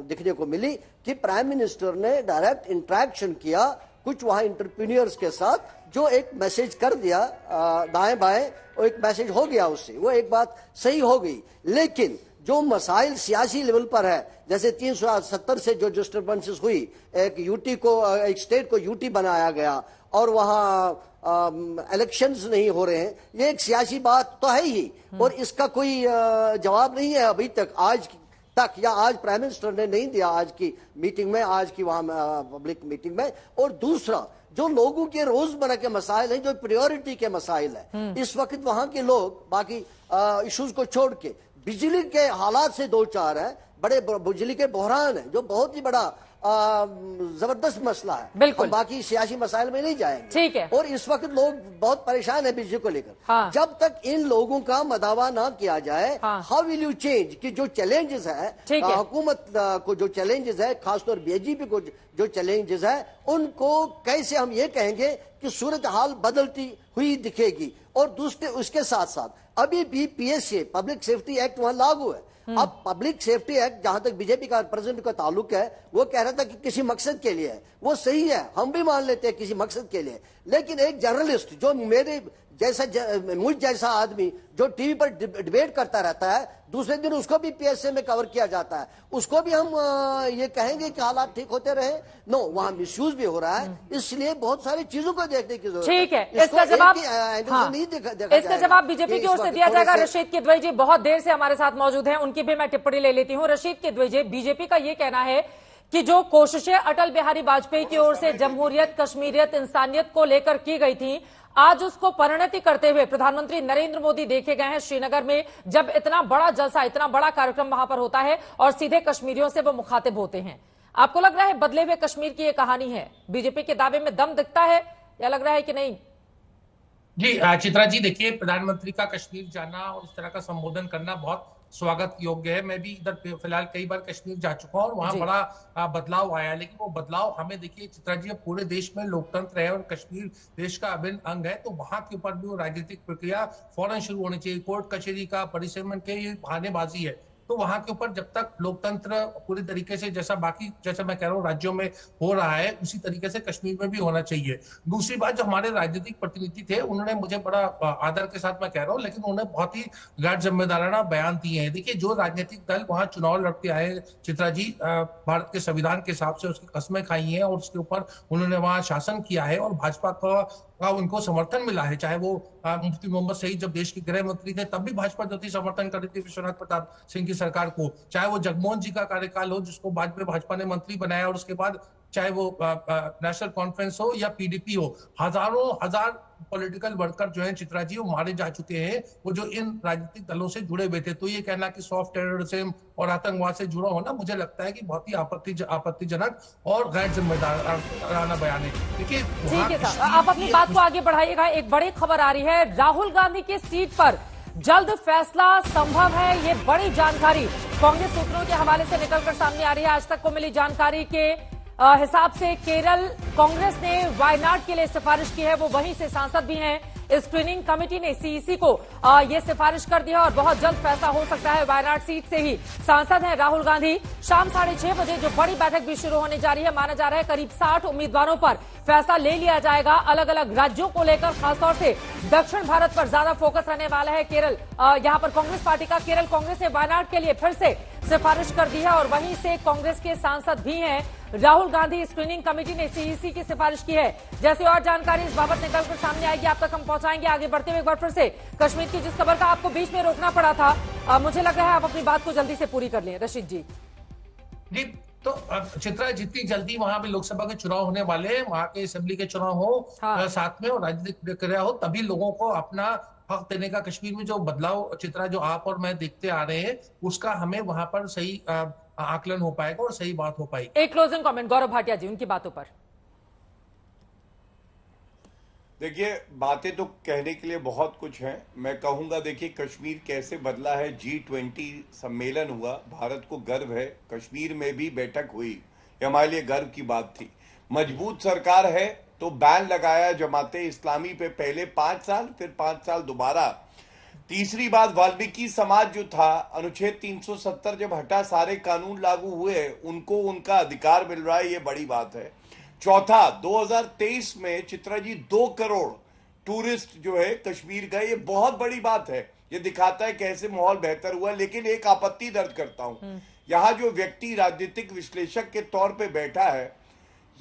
Speaker 16: दिखने को मिली कि प्राइम मिनिस्टर ने डायरेक्ट इंटरेक्शन किया कुछ वहां एंटरप्रेन्योर्स के साथ, जो एक मैसेज कर दिया दाएं बाएं, और एक मैसेज हो गया उससे, वो एक बात सही हो गई। लेकिन जो मसाइल सियासी लेवल पर है, जैसे 370 से जो डिस्टर्बेंसेस हुई, एक स्टेट को यूटी बनाया गया और वहां इलेक्शंस नहीं हो रहे हैं, ये एक सियासी बात तो है ही, और इसका कोई जवाब नहीं है अभी तक, आज तक, या आज प्राइम मिनिस्टर ने नहीं दिया आज की मीटिंग में, आज की वहां पब्लिक मीटिंग में। और दूसरा, जो लोगों के रोजमर्रा के मसाइल हैं, जो प्रायोरिटी के मसाइल हैं, इस वक्त वहां के लोग बाकी इश्यूज को छोड़ के बिजली के हालात से दो चार है, बड़े बिजली के बहरान है, जो बहुत ही बड़ा जबरदस्त मसला है। बिल्कुल, बाकी सियासी मसाइल में नहीं जाएंगे। ठीक है। और इस वक्त लोग बहुत परेशान है बिजली को लेकर। हाँ। जब तक इन लोगों का मदावा ना किया जाए, हाउ विल यू चेंज, कि जो चैलेंजेस है हुकूमत को, जो चैलेंजेस है खासतौर बीजेपी को जो चैलेंजेस है, उनको कैसे हम ये कहेंगे कि सूरत हाल बदलती हुई दिखेगी। और दूसरे उसके साथ साथ अभी भी पीएसए पब्लिक सेफ्टी एक्ट वहां लागू है। अब पब्लिक सेफ्टी एक्ट, जहां तक बीजेपी का प्रेसिडेंट का ताल्लुक है, वो कह रहा था कि किसी मकसद के लिए है, वो सही है, हम भी मान लेते हैं किसी मकसद के लिए। लेकिन एक जर्नलिस्ट जो मुझ जैसा आदमी जो टीवी पर डिबेट करता रहता है, दूसरे दिन उसको भी पीएसए में कवर किया जाता है, उसको भी हम ये कहेंगे कि हालात ठीक होते रहे? नो, वहां मिसयूज भी हो रहा है। इसलिए बहुत सारी चीजों को देखने की जरूरत है। ठीक है, इसका जवाब
Speaker 1: इसका जवाब बीजेपी की ओर से दिया जाएगा। रशीद किदवई जी बहुत देर से हमारे साथ मौजूद हैं, उनकी भी मैं टिप्पणी ले लेती हूँ। रशीद किदवई जी, बीजेपी का ये कहना है कि जो कोशिशें अटल बिहारी वाजपेयी की ओर से जमहूरियत, कश्मीरियत, इंसानियत को लेकर की गई थी, आज उसको परिणति करते हुए प्रधानमंत्री नरेंद्र मोदी देखे गए हैं श्रीनगर में, जब इतना बड़ा जलसा, इतना बड़ा कार्यक्रम वहां पर होता है और सीधे कश्मीरियों से वो मुखातिब होते हैं। आपको लग रहा है बदले हुए कश्मीर की ये कहानी है? बीजेपी के दावे में दम दिखता है या लग रहा है कि नहीं?
Speaker 17: जी चित्रा जी, देखिए, प्रधानमंत्री का कश्मीर जाना और इस तरह का संबोधन करना बहुत स्वागत योग्य है। मैं भी इधर फिलहाल कई बार कश्मीर जा चुका हूं और वहां बड़ा बदलाव आया है। लेकिन वो बदलाव हमें, देखिए चित्रा जी, पूरे देश में लोकतंत्र है और कश्मीर देश का अभिन्न अंग है, तो वहां के ऊपर भी वो राजनीतिक प्रक्रिया फौरन शुरू होनी चाहिए। कोर्ट कचहरी का परिसमन के ये बहानेबाजी है, तो वहां के ऊपर जब तक लोकतंत्र पूरी तरीके से जैसा मैं कह रहा हूँ राज्यों में हो रहा है, उसी तरीके से कश्मीर में भी होना चाहिए। दूसरी बात, जो हमारे राजनीतिक प्रतिनिधि थे, उन्होंने, मुझे बड़ा आदर के साथ मैं कह रहा हूँ, लेकिन उन्होंने बहुत ही गैर जिम्मेदाराना बयान दिए हैं। देखिए, जो राजनीतिक दल वहां चुनाव लड़ते आए चित्रा जी, भारत के संविधान के हिसाब से उसकी कस्में खाई हैं और उसके ऊपर उन्होंने वहां शासन किया है और भाजपा का उनको समर्थन मिला है। चाहे वो मुफ्ती मोहम्मद शहीद जब देश के गृह मंत्री थे, तब भी भाजपा जो थी समर्थन कर रही थी विश्वनाथ प्रताप सिंह की सरकार को। चाहे वो जगमोहन जी का कार्यकाल हो, जिसको बाद में भाजपा ने मंत्री बनाया, और उसके बाद चाहे वो नेशनल कॉन्फ्रेंस हो या पीडीपी हो, हजार पॉलिटिकल वर्कर जो है चित्रा जी, वो मारे जा चुके हैं, वो जो इन राजनीतिक दलों से जुड़े हुए थे। तो ये कहना कि सॉफ्ट टेररिज्म और आतंकवाद से जुड़ा होना, मुझे लगता है कि बहुत ही आपत्तिजनक और गैर जिम्मेदाराना बयान है। देखिए,
Speaker 1: ठीक है सर, आप अपनी बात को आगे बढ़ाइएगा। एक बड़ी खबर आ रही है, राहुल गांधी की सीट पर जल्द फैसला संभव है। ये बड़ी जानकारी कांग्रेस सूत्रों के हवाले से निकलकर सामने आ रही है। आज तक को मिली जानकारी के हिसाब से केरल कांग्रेस ने वायनाड के लिए सिफारिश की है, वो वहीं से सांसद भी हैं। स्क्रीनिंग कमेटी ने सीईसी को ये सिफारिश कर दिया और बहुत जल्द फैसला हो सकता है। वायनाड सीट से ही सांसद हैं राहुल गांधी। शाम 6:30 बजे जो बड़ी बैठक भी शुरू होने जा रही है, माना जा रहा है करीब 60 उम्मीदवारों पर फैसला ले लिया जाएगा। अलग अलग राज्यों को लेकर, खासतौर से दक्षिण भारत पर ज्यादा फोकस रहने वाला है। केरल, यहाँ पर कांग्रेस पार्टी का केरल कांग्रेस ने वायनाड के लिए फिर से सिफारिश कर दी है और वहीं से कांग्रेस के सांसद भी हैं राहुल गांधी। स्क्रीनिंग कमेटी ने सीईसी की सिफारिश की है। जैसे और जानकारी इस बाबत निकलकर सामने आएगी, आप तक हम पहुंचाएंगे। आगे बढ़ते हुए एक बार फिर से कश्मीर की जिस खबर का आपको बीच में रोकना पड़ा था, मुझे लग रहा है आप अपनी बात को जल्दी से पूरी कर लें। रशीद जी।
Speaker 17: जी, तो चित्रा, जितनी जल्दी वहां पे लोकसभा के चुनाव होने वाले हैं, वहां के असेंबली के चुनाव हो, साथ में और राजनीतिक प्रक्रिया हो, तभी लोगों को अपना हक देने का, कश्मीर में जो बदलाव चित्रा जो आप और मैं देखते आ रहे हैं, उसका हमें वहां पर सही आकलन हो पाएगा और सही बात हो पाएगी।
Speaker 1: एक क्लोजिंग कमेंट गौरव भाटिया जी, उनकी बातों पर।
Speaker 11: देखिए, बातें तो कहने के लिए बहुत कुछ है। मैं कहूंगा, देखिए कश्मीर कैसे बदला है। G20 सम्मेलन हुआ, भारत को गर्व है, कश्मीर में भी बैठक हुई, ये हमारे लिए गर्व की बात थी। मजबूत सरकार है, तो बैन लगाया जमाते इस्लामी पे, पहले 5 साल, फिर 5 साल दोबारा। तीसरी बात, वाल्मीकि समाज जो था, अनुच्छेद 370 जब हटा, सारे कानून लागू हुए, उनको उनका अधिकार मिल रहा है, ये बड़ी बात है। चौथा, 2023 में चित्रा जी 2 करोड़ टूरिस्ट जो है कश्मीर गए, ये बहुत बड़ी बात है। ये दिखाता है कैसे माहौल बेहतर हुआ। लेकिन एक आपत्ति दर्ज करता हूं, यहां जो व्यक्ति राजनीतिक विश्लेषक के तौर पे बैठा है,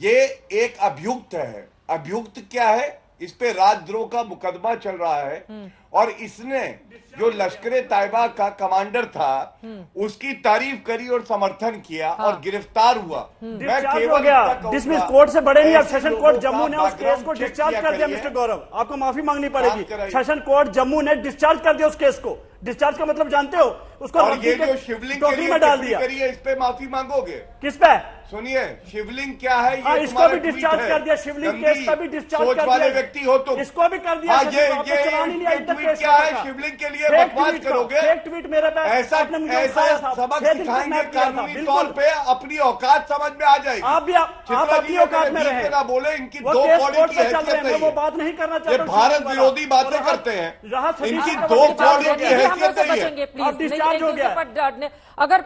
Speaker 11: ये एक अभियुक्त है। अभियुक्त क्या है? इस पे राजद्रोह का मुकदमा चल रहा है और इसने जो लश्कर तैयबा का कमांडर था उसकी तारीफ करी और समर्थन किया और गिरफ्तार हुआ। मैं केवल
Speaker 13: डिसमिस कोर्ट से बड़े नहीं, अब सेशन कोर्ट जम्मू ने उस केस को डिस्चार्ज कर दिया। मिस्टर गौरव, आपको माफी मांगनी पड़ेगी। सेशन कोर्ट जम्मू ने डिस्चार्ज कर दिया उस केस को। डिस्चार्ज का मतलब जानते हो? उसको
Speaker 11: और ये जो शिवलिंग के लिए
Speaker 13: में डाल दिया,
Speaker 11: इस पे माफी मांगोगे?
Speaker 13: किस पे?
Speaker 11: सुनिए, शिवलिंग क्या है?
Speaker 13: ये इसको भी डिस्चार्ज कर दिया, शिवलिंग केस का भी डिस्चार्ज कर दिया।
Speaker 11: वाले व्यक्ति हो तो
Speaker 13: इसको भी कर दिया।
Speaker 11: ये ट्वीट क्या है? शिवलिंग के लिए बकवास करोगे?
Speaker 13: फेक ट्वीट मेरे पे
Speaker 11: ऐसा सबक सिखाएंगे कानूनी तौर पे, अपनी औकात समझ में आ जाएगी।
Speaker 13: आप भी आप अपनी औकात में रहे
Speaker 11: ना बोले, इनकी 2 कौड़ी की हैसियत है।
Speaker 13: वो बात नहीं करना चाहता।
Speaker 11: भारत विरोधी बातें करते हैं, इनकी 2 कौड़ी की हैसियत है।
Speaker 13: अब डिस्चार्ज हो गया।
Speaker 1: अगर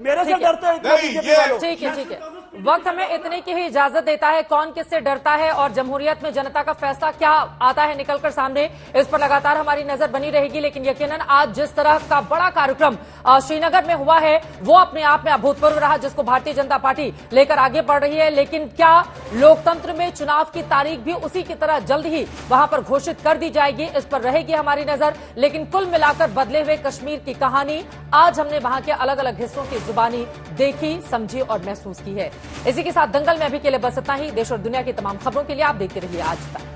Speaker 13: मेरे से डरते हैं,
Speaker 1: ठीक है। वक्त हमें इतने की ही इजाजत देता है। कौन किससे डरता है और जमहूरियत में जनता का फैसला क्या आता है निकलकर सामने, इस पर लगातार हमारी नजर बनी रहेगी। लेकिन यकीनन आज जिस तरह का बड़ा कार्यक्रम श्रीनगर में हुआ है वो अपने आप में अभूतपूर्व रहा, जिसको भारतीय जनता पार्टी लेकर आगे बढ़ रही है। लेकिन क्या लोकतंत्र में चुनाव की तारीख भी उसी की तरह जल्द ही वहां पर घोषित कर दी जाएगी, इस पर रहेगी हमारी नजर। लेकिन कुल मिलाकर बदले हुए कश्मीर की कहानी आज हमने वहां के अलग अलग हिस्सों की जुबानी देखी, समझी और महसूस की है। इसी के साथ दंगल में अभी के लिए बस इतना ही। देश और दुनिया की तमाम खबरों के लिए आप देखते रहिए आज तक।